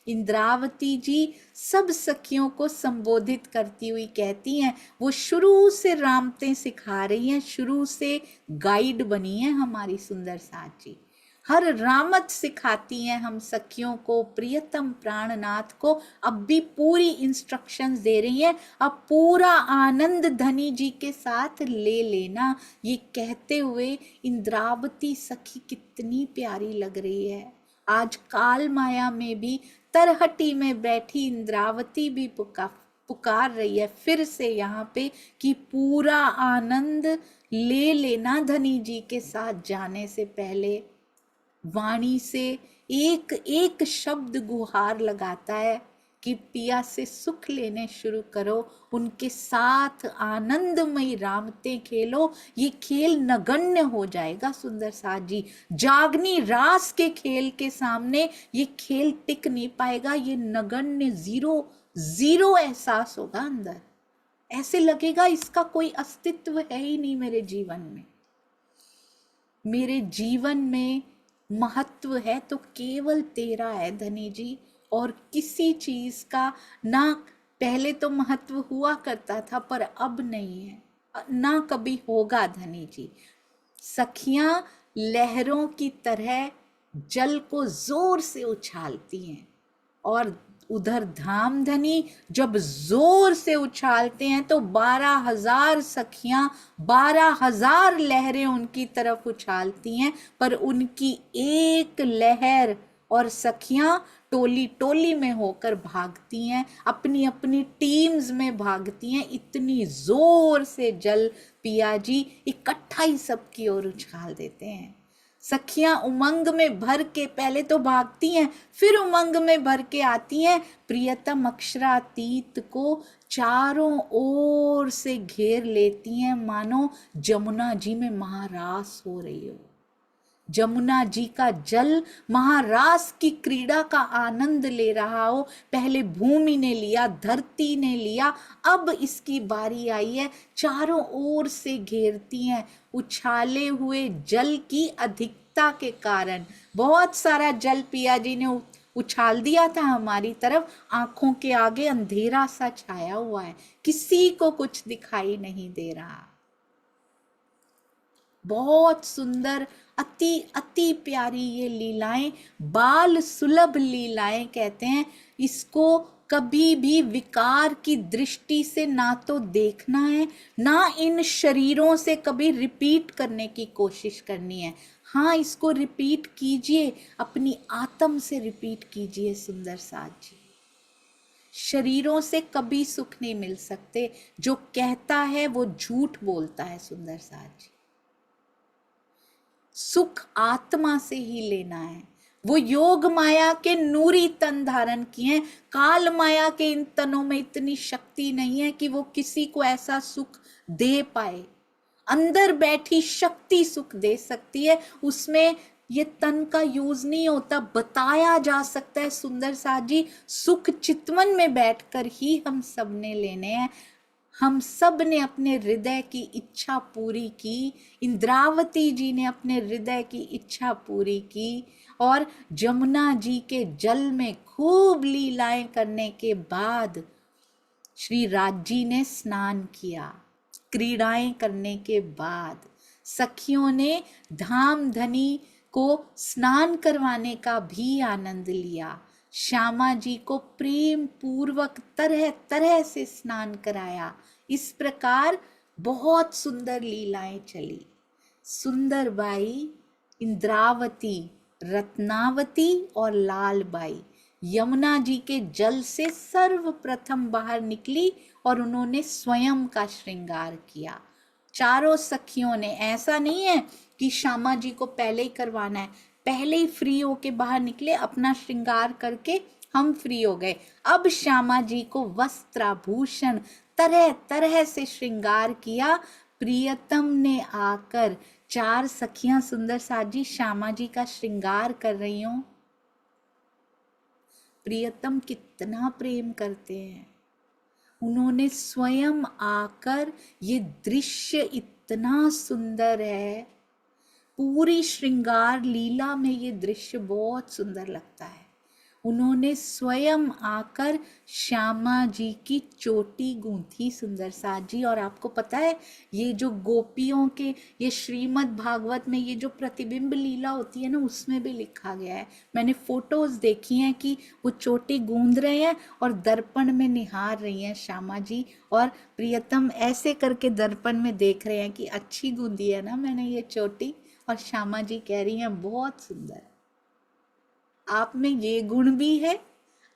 इंद्रावती जी सब सखियों को संबोधित करती हुई कहती हैं, वो शुरू से रामतें सिखा रही हैं, शुरू से गाइड बनी है हमारी सुंदर साथ जी। हर रामत सिखाती हैं हम सखियों को, प्रियतम प्राणनाथ को अब भी पूरी इंस्ट्रक्शंस दे रही हैं। अब पूरा आनंद धनी जी के साथ ले लेना। ये कहते हुए इंद्रावती सखी कितनी प्यारी लग रही है। आज काल माया में भी तरहटी में बैठी इंद्रावती भी पुकार रही है फिर से यहाँ पे कि पूरा आनंद ले लेना धनी जी के साथ जाने से पहले। वाणी से एक एक शब्द गुहार लगाता है कि पिया से सुख लेने शुरू करो, उनके साथ आनंदमयी रामते खेलो। ये खेल नगण्य हो जाएगा सुंदर साथ जी। जागनी रास के खेल के सामने ये खेल टिक नहीं पाएगा। ये नगण्य, जीरो जीरो एहसास होगा अंदर। ऐसे लगेगा इसका कोई अस्तित्व है ही नहीं मेरे जीवन में। मेरे जीवन में महत्व है तो केवल तेरा है धनी जी, और किसी चीज का ना पहले तो महत्व हुआ करता था पर अब नहीं है, ना कभी होगा धनी जी। सखियां लहरों की तरह जल को जोर से उछालती हैं, और उधर धामधनी जब जोर से उछालते हैं तो 12,000 सखियां, 12,000 लहरें उनकी तरफ उछालती हैं, पर उनकी एक लहर और सखियां टोली टोली में होकर भागती हैं, अपनी अपनी टीम्स में भागती हैं। इतनी जोर से जल पिया जी इकट्ठा ही सबकी ओर उछाल देते हैं। सखियां उमंग में भर के पहले तो भागती हैं, फिर उमंग में भर के आती हैं। प्रियतम अक्षरातीत को चारों ओर से घेर लेती हैं, मानो जमुना जी में महारास हो रही हो। जमुना जी का जल महारास की क्रीड़ा का आनंद ले रहा हो। पहले भूमि ने लिया, धरती ने लिया, अब इसकी बारी आई है। चारों ओर से घेरती हैं। उछाले हुए जल की अधिकता के कारण बहुत सारा जल पिया जी ने उछाल दिया था हमारी तरफ। आंखों के आगे अंधेरा सा छाया हुआ है, किसी को कुछ दिखाई नहीं दे रहा। बहुत सुंदर, अति अति प्यारी ये लीलाएं, बाल सुलभ लीलाएं कहते हैं इसको। कभी भी विकार की दृष्टि से ना तो देखना है, ना इन शरीरों से कभी रिपीट करने की कोशिश करनी है। हाँ, इसको रिपीट कीजिए, अपनी आत्म से रिपीट कीजिए सुंदर साथ जी। शरीरों से कभी सुख नहीं मिल सकते। जो कहता है वो झूठ बोलता है सुंदर साथ जी। सुख आत्मा से ही लेना है। वो योग माया के नूरी तन धारण किए, काल माया के इन तनों में इतनी शक्ति नहीं है कि वो किसी को ऐसा सुख दे पाए। अंदर बैठी शक्ति सुख दे सकती है, उसमें ये तन का यूज नहीं होता। बताया जा सकता है सुंदर साथ जी, सुख चितवन में बैठकर ही हम सब ने लेने हैं। हम सब ने अपने हृदय की इच्छा पूरी की, इंद्रावती जी ने अपने हृदय की इच्छा पूरी की, और जमुना जी के जल में खूब लीलाएं करने के बाद श्री राज जी ने स्नान किया। क्रीड़ाएं करने के बाद सखियों ने धाम धनी को स्नान करवाने का भी आनंद लिया। श्यामा जी को प्रेम पूर्वक तरह तरह से स्नान कराया। इस प्रकार बहुत सुंदर लीलाएं चली। सुंदर बाई, इंद्रावती, रत्नावती और लालबाई यमुना जी के जल से सर्वप्रथम बाहर निकली और उन्होंने स्वयं का श्रृंगार किया। चारों सखियों ने, ऐसा नहीं है कि श्यामा जी को पहले ही करवाना है, पहले ही फ्री होके बाहर निकले, अपना श्रृंगार करके हम फ्री हो गए। अब श्यामा जी को वस्त्राभूषण तरह तरह से श्रृंगार किया। प्रियतम ने आकर, चार सखियां सुंदर साज जी श्यामा जी का श्रृंगार कर रही हूं। प्रियतम कितना प्रेम करते हैं, उन्होंने स्वयं आकर, ये दृश्य इतना सुंदर है, पूरी श्रृंगार लीला में ये दृश्य बहुत सुंदर लगता है। उन्होंने स्वयं आकर श्यामा जी की चोटी गूंथी सुंदर साज जी। और आपको पता है ये जो गोपियों के, ये श्रीमद् भागवत में ये जो प्रतिबिंब लीला होती है ना, उसमें भी लिखा गया है। मैंने फोटोज देखी हैं कि वो चोटी गूंद रहे हैं और दर्पण में निहार रही हैं श्यामा जी, और प्रियतम ऐसे करके दर्पण में देख रहे हैं कि अच्छी गूंदी है ना मैंने ये चोटी, और श्यामा जी कह रही हैं बहुत सुंदर। आप में ये गुण भी है,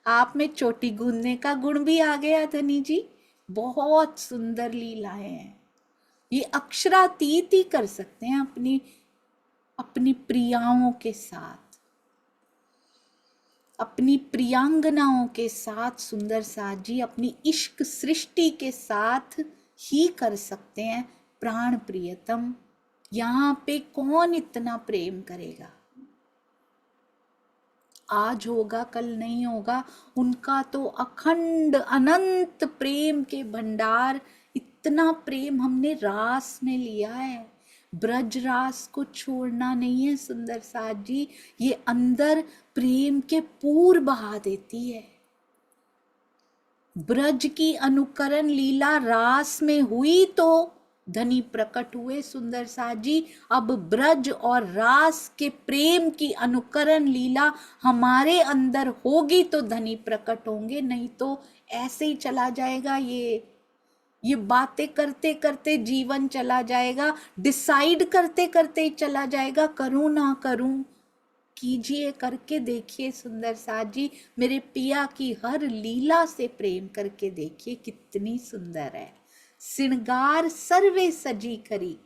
आप में चोटी गूंदने का गुण भी आ गया धनी जी। बहुत सुंदर लीलाएं हैं, ये अक्षरातीत ही कर सकते हैं अपनी अपनी प्रियाओं के साथ, अपनी प्रियांगनाओं के साथ सुंदर साज जी अपनी इश्क सृष्टि के साथ ही कर सकते हैं। प्राण प्रियतम, यहाँ पे कौन इतना प्रेम करेगा? आज होगा कल नहीं होगा, उनका तो अखंड अनंत प्रेम के भंडार। इतना प्रेम हमने रास में लिया है, ब्रज रास को छोड़ना नहीं है सुंदर साज जी। ये अंदर प्रेम के पूर बहा देती है। ब्रज की अनुकरण लीला रास में हुई तो धनी प्रकट हुए सुंदर साज जी। अब ब्रज और रास के प्रेम की अनुकरण लीला हमारे अंदर होगी तो धनी प्रकट होंगे, नहीं तो ऐसे ही चला जाएगा। ये बातें करते करते जीवन चला जाएगा, डिसाइड करते करते चला जाएगा, करूं ना करूं। कीजिए, करके देखिए सुंदर साज जी, मेरे पिया की हर लीला से प्रेम करके देखिए कितनी सुंदर है। श्रृंगार सर्वे सजी करी,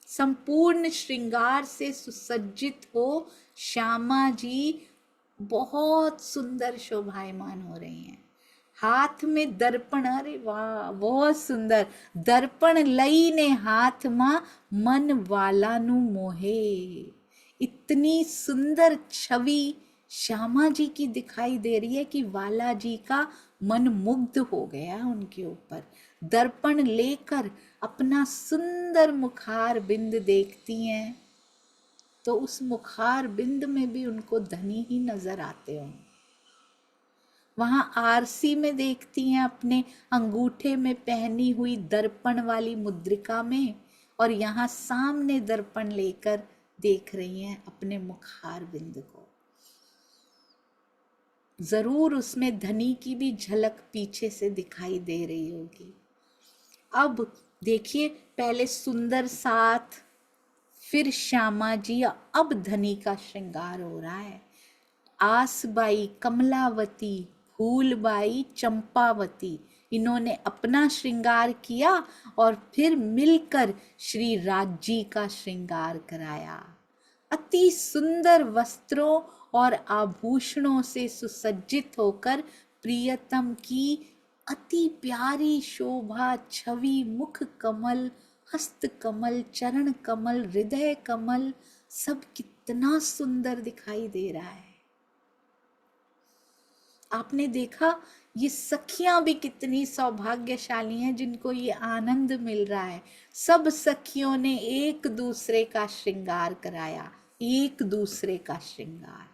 संपूर्ण श्रृंगार से सुसज्जित हो श्यामा जी बहुत सुंदर शोभायमान हो रही हैं। हाथ में दर्पण, अरे वाह बहुत सुंदर। दर्पण लई ने हाथ मां मन वाला नु मोहे। इतनी सुंदर छवि श्यामा जी की दिखाई दे रही है कि वाला जी का मन मुग्ध हो गया उनके ऊपर। दर्पण लेकर अपना सुंदर मुखार बिंद देखती हैं तो उस मुखार बिंद में भी उनको धनी ही नजर आते हों। वहां आरसी में देखती हैं अपने अंगूठे में पहनी हुई दर्पण वाली मुद्रिका में, और यहाँ सामने दर्पण लेकर देख रही हैं अपने मुखार बिंद को। जरूर उसमें धनी की भी झलक पीछे से दिखाई दे रही होगी। अब देखिए, पहले सुंदर साथ, फिर श्यामा जी, अब धनी का श्रृंगार हो रहा है। आसबाई, कमलावती, फूलबाई, चंपावती, इन्होंने अपना श्रृंगार किया और फिर मिलकर श्री राजी का श्रृंगार कराया। अति सुंदर वस्त्रों और आभूषणों से सुसज्जित होकर प्रियतम की अति प्यारी शोभा, छवि, मुख कमल, हस्त कमल, चरण कमल, हृदय कमल, सब कितना सुंदर दिखाई दे रहा है। आपने देखा ये सखियां भी कितनी सौभाग्यशाली हैं जिनको ये आनंद मिल रहा है। सब सखियों ने एक दूसरे का श्रृंगार कराया, एक दूसरे का श्रृंगार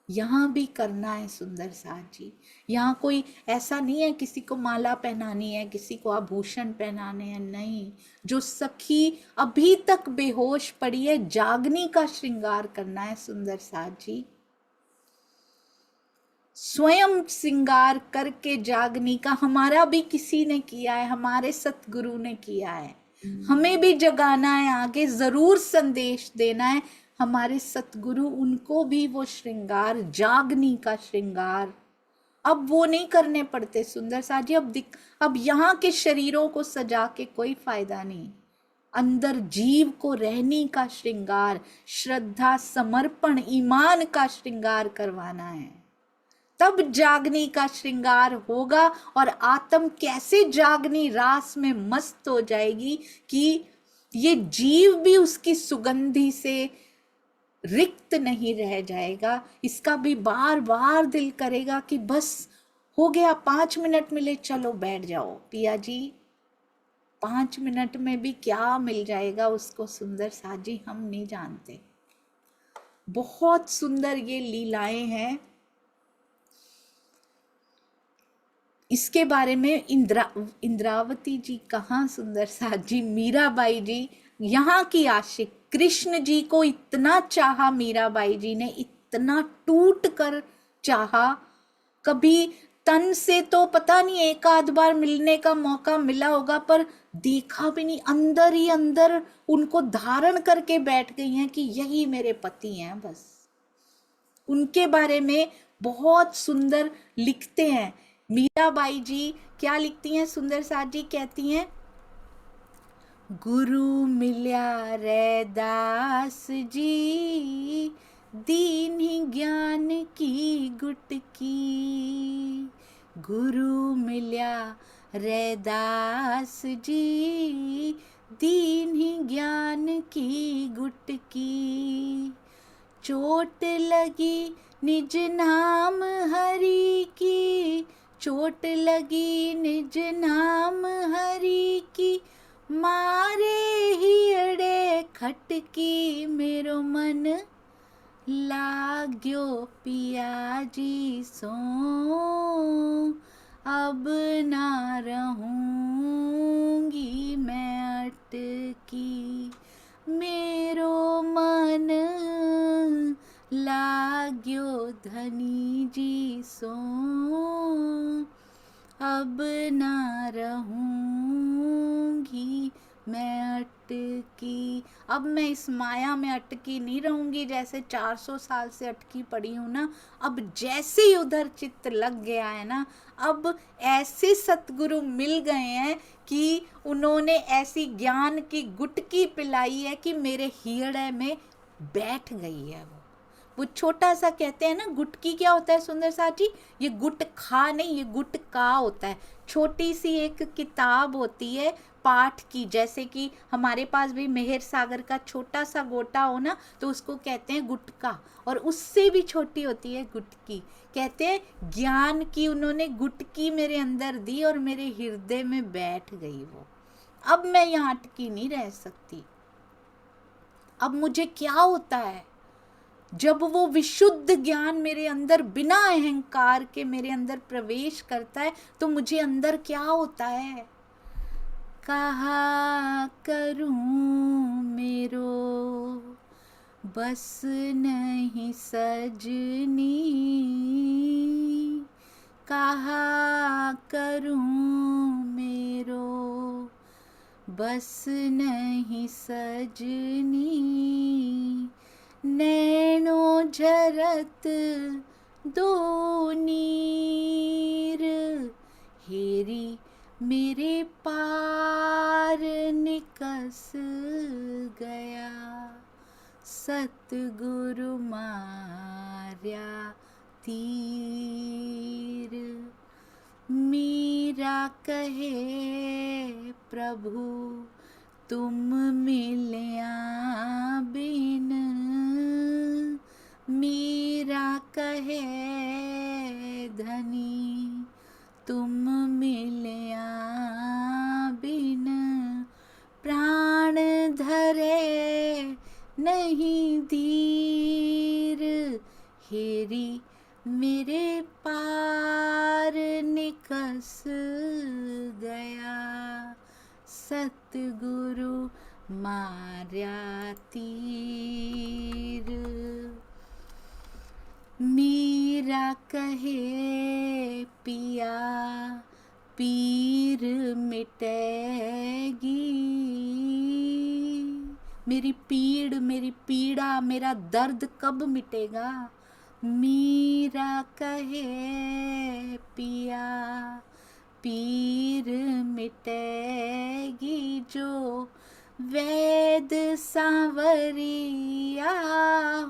यहाँ भी करना है सुंदर साज जी। यहाँ कोई ऐसा नहीं है किसी को माला पहनानी है, किसी को आभूषण पहनाने हैं, नहीं। जो सखी अभी तक बेहोश पड़ी है, जागनी का श्रृंगार करना है सुंदर साज जी। स्वयं श्रृंगार करके जागनी का हमारा भी किसी ने किया है, हमारे सतगुरु ने किया है। हमें भी जगाना है, आगे जरूर संदेश देना है। हमारे सतगुरु, उनको भी वो श्रृंगार, जागनी का श्रृंगार अब वो नहीं करने पड़ते सुंदर साज जी। अब यहाँ के शरीरों को सजा के कोई फायदा नहीं। अंदर जीव को रहनी का श्रृंगार, श्रद्धा, समर्पण, ईमान का श्रृंगार करवाना है, तब जागनी का श्रृंगार होगा और आत्म कैसे जागनी रास में मस्त हो जाएगी कि ये जीव भी उसकी सुगंधी से रिक्त नहीं रह जाएगा। इसका भी बार बार दिल करेगा कि बस हो गया, 5 मिनट मिले, चलो बैठ जाओ पिया जी। 5 मिनट में भी क्या मिल जाएगा उसको सुंदर साजी, हम नहीं जानते। बहुत सुंदर ये लीलाएं हैं। इसके बारे में इंद्रावती जी कहाँ सुंदर साजी, मीराबाई जी यहाँ की आशिक, कृष्ण जी को इतना चाहा मीराबाई जी ने, इतना टूट कर चाहा। कभी तन से तो पता नहीं एक आध बार मिलने का मौका मिला होगा, पर देखा भी नहीं, अंदर ही अंदर उनको धारण करके बैठ गई हैं कि यही मेरे पति हैं। बस उनके बारे में बहुत सुंदर लिखते हैं मीराबाई जी। क्या लिखती हैं सुंदर साज जी, कहती हैं, गुरु मिल्या रैदास जी, दीन ही ज्ञान की गुटकी। गुरु मिल्या रैदास जी, दीन ही ज्ञान की गुटकी। चोट लगी निज नाम हरि की, चोट लगी निज नाम हरि की, मारे हियड़े खटकी, मेरो मन लाग्यो पिया जी सो, अब ना रहूंगी मैं अटकी, मेरो मन लाग्यो धनी जी सो, अब ना रहूंगी मैं अटकी। अब मैं इस माया में अटकी नहीं रहूंगी, जैसे 400 साल से अटकी पड़ी हूं ना। अब जैसे ही उधर चित्त लग गया है ना, अब ऐसे सतगुरु मिल गए हैं कि उन्होंने ऐसी ज्ञान की गुटकी पिलाई है कि मेरे हियड़े में बैठ गई है। वो छोटा सा कहते हैं ना, गुटकी क्या होता है सुंदर साथी, ये गुटखा नहीं, ये गुटका होता है। छोटी सी एक किताब होती है पाठ की, जैसे कि हमारे पास भी मेहर सागर का छोटा सा गोटा हो ना, तो उसको कहते हैं गुटका, और उससे भी छोटी होती है गुटकी। कहते हैं ज्ञान की उन्होंने गुटकी मेरे अंदर दी और मेरे हृदय में बैठ गई वो। अब मैं यहाँ अटकी नहीं रह सकती। अब मुझे क्या होता है जब वो विशुद्ध ज्ञान मेरे अंदर बिना अहंकार के मेरे अंदर प्रवेश करता है, तो मुझे अंदर क्या होता है, कहा करूं मेरो बस नहीं सजनी, कहा करूं मेरो बस नहीं सजनी, नैनो झरत दो नीर, हेरी मेरे पार निकस गया, सतगुरु मार्या तीर। मीरा कहे प्रभु तुम मिलिया बिन, मीरा कहे धनी तुम मिलिया बिन, प्राण धरे नहीं धीर, हेरी मेरे पार निकस गया, सतगुरु मार्या तीर। मीरा कहे पिया पीर मिटेगी, मेरी पीड़, मेरी पीड़ा, मेरा दर्द कब मिटेगा। मीरा कहे पिया पीर मिटेगी, जो वैद सांवरिया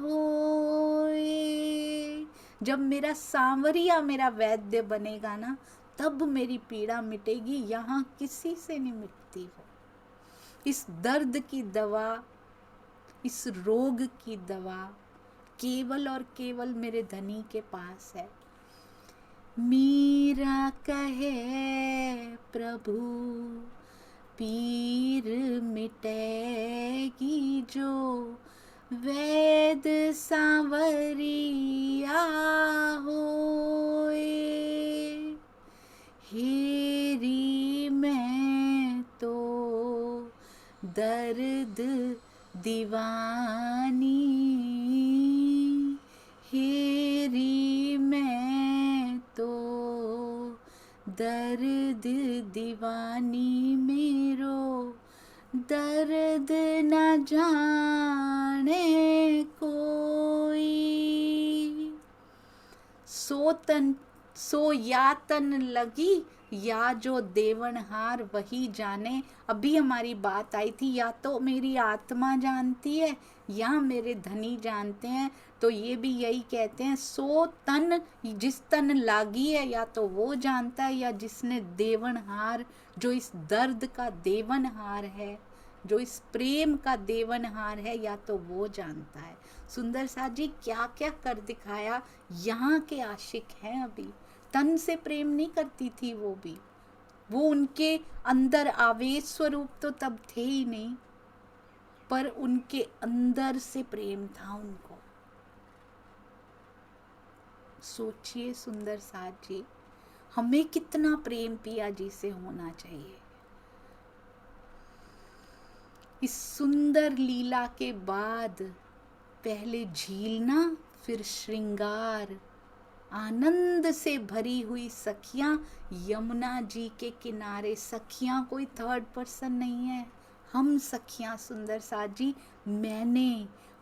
होए, जब मेरा सांवरिया मेरा वैद्य बनेगा ना, तब मेरी पीड़ा मिटेगी, यहाँ किसी से नहीं मिटती वो। इस दर्द की दवा, इस रोग की दवा केवल और केवल मेरे धनी के पास है। मीरा कहे प्रभु पीर मिटेगी जो, वैद सांवरिया होए। हेरी मैं तो दर्द दीवानी, हेरी मैं तो दर्द दीवानी, मेरो दर्द न जाने कोई। सो यातन लगी, या जो देवनहार वही जाने। अभी हमारी बात आई थी, या तो मेरी आत्मा जानती है या मेरे धनी जानते हैं। तो ये भी यही कहते हैं, सो तन, जिस तन लागी है या तो वो जानता है, या जिसने देवनहार, जो इस दर्द का देवनहार है, जो इस प्रेम का देवनहार है, या तो वो जानता है। सुंदर साथ जी क्या क्या कर दिखाया। यहाँ के आशिक हैं अभी, तन से प्रेम नहीं करती थी वो भी, वो उनके अंदर आवेश स्वरूप तो तब थे ही नहीं, पर उनके अंदर से प्रेम था उनको। सोचिए सुंदर साथ जी, हमें कितना प्रेम पिया जी से होना चाहिए। इस सुंदर लीला के बाद पहले झीलना, फिर श्रृंगार, आनंद से भरी हुई सखियां यमुना जी के किनारे। सखियां कोई थर्ड पर्सन नहीं है, हम सखियां सुंदर साथ जी,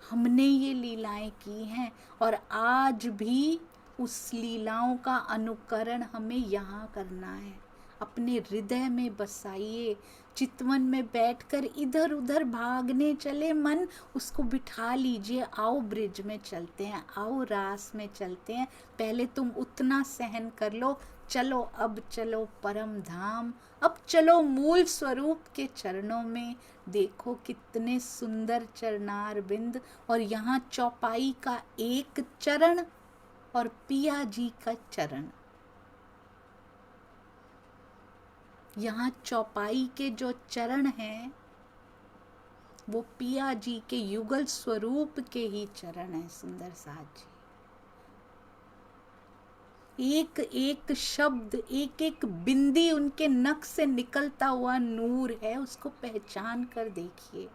हमने ये लीलाएं की हैं, और आज भी उस लीलाओं का अनुकरण हमें यहाँ करना है। अपने हृदय में बसाइए, चितवन में बैठकर इधर उधर भागने चले मन, उसको बिठा लीजिए। आओ ब्रिज में चलते हैं, आओ रास में चलते हैं। पहले तुम उतना सहन कर लो, चलो अब चलो परम धाम, अब चलो मूल स्वरूप के चरणों में। देखो कितने सुंदर चरणार बिंद, और यहाँ चौपाई का एक चरण और पिया जी का चरण। यहाँ चौपाई के जो चरण हैं वो पिया जी के युगल स्वरूप के ही चरण हैं सुंदर साथ जी। एक एक शब्द, एक एक बिंदी उनके नख से निकलता हुआ नूर है, उसको पहचान कर देखिए।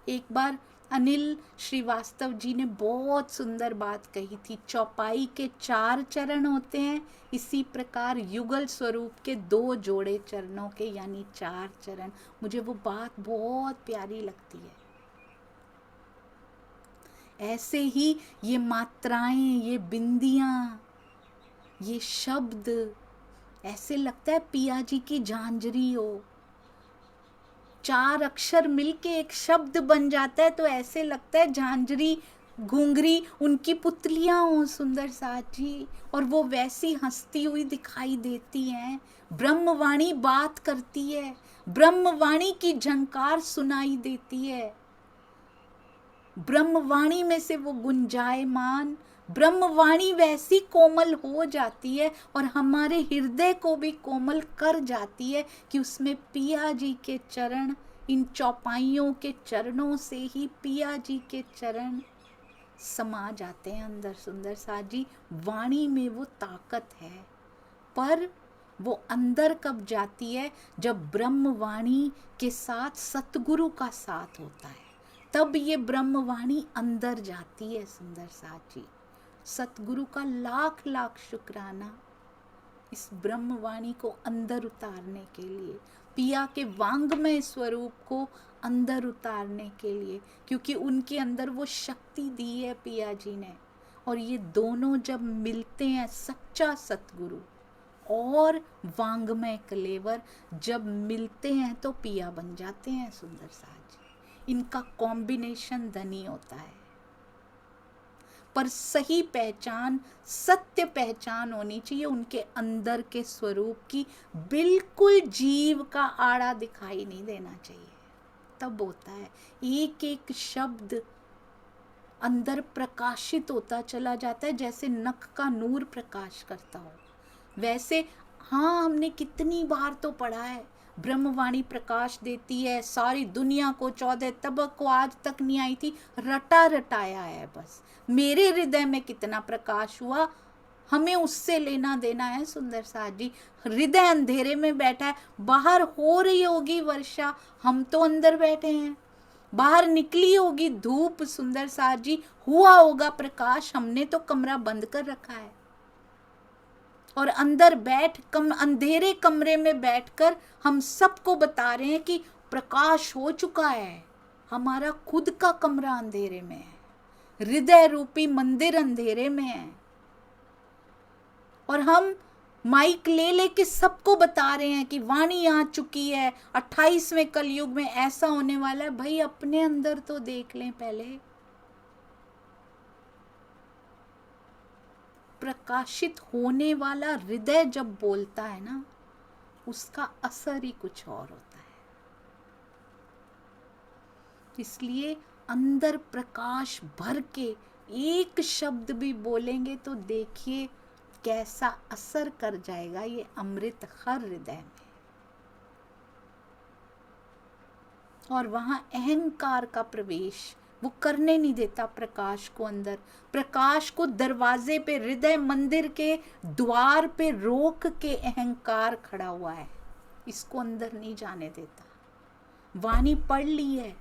एक बार अनिल श्रीवास्तव जी ने बहुत सुंदर बात कही थी, चौपाई के 4 चरण होते हैं, इसी प्रकार युगल स्वरूप के 2 जोड़े चरणों के, यानी 4 चरण। मुझे वो बात बहुत प्यारी लगती है। ऐसे ही ये मात्राएं, ये बिंदियां, ये शब्द, ऐसे लगता है पिया जी की झांझरी हो। 4 अक्षर मिलके एक शब्द बन जाता है, तो ऐसे लगता है झांझरी, घुंघरी उनकी पुतलियां हो सुंदर साथ जी, और वो वैसी हंसती हुई दिखाई देती हैं। ब्रह्मवाणी बात करती है, ब्रह्मवाणी की झंकार सुनाई देती है, ब्रह्मवाणी में से वो गुंजायमान, ब्रह्मवाणी वैसी कोमल हो जाती है और हमारे हृदय को भी कोमल कर जाती है कि उसमें पिया जी के चरण, इन चौपाइयों के चरणों से ही पिया जी के चरण समा जाते हैं अंदर सुंदर साथ जी। वाणी में वो ताकत है, पर वो अंदर कब जाती है? जब ब्रह्मवाणी के साथ सतगुरु का साथ होता है, तब ये ब्रह्मवाणी अंदर जाती है सुंदर साथ जी। सतगुरु का लाख लाख शुक्राना इस ब्रह्मवाणी को अंदर उतारने के लिए, पिया के वांगमय स्वरूप को अंदर उतारने के लिए, क्योंकि उनके अंदर वो शक्ति दी है पिया जी ने। और ये दोनों जब मिलते हैं, सच्चा सतगुरु और वांगमय कलेवर जब मिलते हैं तो पिया बन जाते हैं सुंदर साथ जी। इनका कॉम्बिनेशन धनी होता है। पर सही पहचान, सत्य पहचान होनी चाहिए उनके अंदर के स्वरूप की। बिल्कुल जीव का आड़ा दिखाई नहीं देना चाहिए, तब होता है। एक एक शब्द अंदर प्रकाशित होता चला जाता है, जैसे नख का नूर प्रकाश करता हो वैसे। हाँ, हमने कितनी बार तो पढ़ा है, ब्रह्मवाणी प्रकाश देती है सारी दुनिया को, 14 तबक को आज तक नहीं आई थी, रटा रटाया है बस। मेरे हृदय में कितना प्रकाश हुआ, हमें उससे लेना देना है। सुंदर साथ जी, हृदय अंधेरे में बैठा है, बाहर हो रही होगी वर्षा, हम तो अंदर बैठे हैं। बाहर निकली होगी धूप, सुंदर साथ जी, हुआ होगा प्रकाश, हमने तो कमरा बंद कर रखा है। और अंदर अंधेरे कमरे में बैठकर हम सबको बता रहे हैं कि प्रकाश हो चुका है। हमारा खुद का कमरा अंधेरे में है, हृदय रूपी मंदिर अंधेरे में है, और हम माइक ले लेके सबको बता रहे हैं कि वाणी आ चुकी है, 28वें कलयुग में ऐसा होने वाला है। भाई अपने अंदर तो देख लें पहले। प्रकाशित होने वाला हृदय जब बोलता है ना, उसका असर ही कुछ और होता है। इसलिए अंदर प्रकाश भर के एक शब्द भी बोलेंगे तो देखिए कैसा असर कर जाएगा ये अमृत हर हृदय में। और वहां अहंकार का प्रवेश वो करने नहीं देता प्रकाश को अंदर। प्रकाश को दरवाजे पे, हृदय मंदिर के द्वार पे रोक के अहंकार खड़ा हुआ है, इसको अंदर नहीं जाने देता। वाणी पढ़ ली है,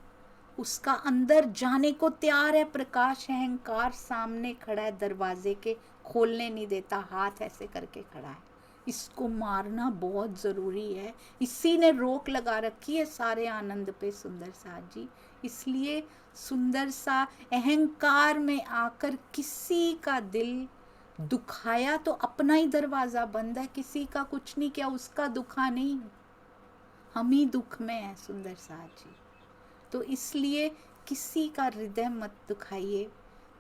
उसका अंदर जाने को तैयार है प्रकाश, अहंकार सामने खड़ा है दरवाजे के, खोलने नहीं देता, हाथ ऐसे करके खड़ा है। इसको मारना बहुत जरूरी है, इसी ने रोक लगा रखी है सारे आनंद पे सुंदर साथ जी। इसलिए सुंदर सा अहंकार में आकर किसी का दिल दुखाया तो अपना ही दरवाजा बंद है, किसी का कुछ नहीं किया, उसका दुखा नहीं, हम ही दुख में है सुंदर साथ जी। तो इसलिए किसी का हृदय मत दुखाइए।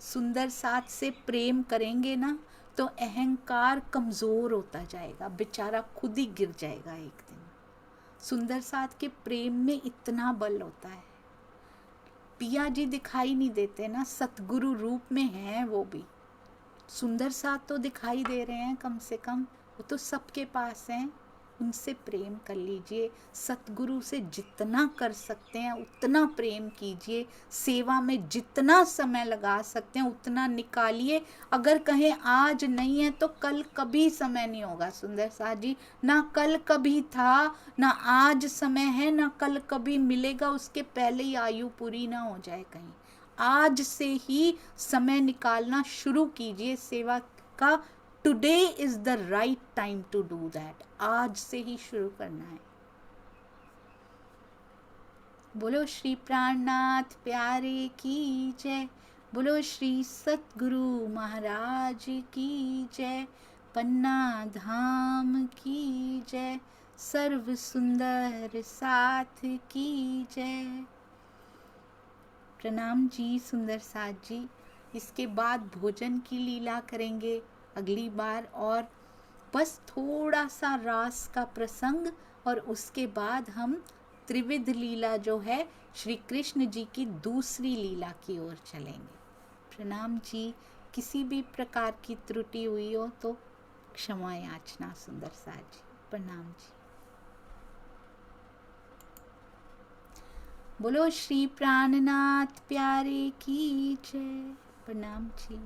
सुंदर साथ से प्रेम करेंगे ना तो अहंकार कमजोर होता जाएगा, बेचारा खुद ही गिर जाएगा एक दिन। सुंदर साथ के प्रेम में इतना बल होता है। पिया जी दिखाई नहीं देते ना, सतगुरु रूप में हैं वो भी। सुंदर साथ तो दिखाई दे रहे हैं, कम से कम वो तो सबके पास हैं, उनसे प्रेम कर लीजिए। सतगुरु से जितना कर सकते हैं उतना प्रेम कीजिए, सेवा में जितना समय लगा सकते हैं उतना निकालिए। अगर कहें आज नहीं है तो कल कभी समय नहीं होगा सुंदर साथ जी, ना कल कभी था, ना आज समय है, ना कल कभी मिलेगा। उसके पहले ही आयु पूरी ना हो जाए कहीं। आज से ही समय निकालना शुरू कीजिए सेवा का। Today is the right time to do that, आज से ही शुरू करना है। बोलो श्री प्राणनाथ प्यारे की जय, बोलो श्री सतगुरु महाराज की जय, पन्ना धाम की जय, सर्व सुंदर साथ की जय। प्रणाम जी सुंदर साथ जी। इसके बाद भोजन की लीला करेंगे अगली बार, और बस थोड़ा सा रास का प्रसंग, और उसके बाद हम त्रिविध लीला जो है श्री कृष्ण जी की दूसरी लीला की ओर चलेंगे। प्रणाम जी। किसी भी प्रकार की त्रुटि हुई हो तो क्षमा याचना सुंदर साथ जी। प्रणाम जी। बोलो श्री प्राणनाथ प्यारे की जय। प्रणाम जी।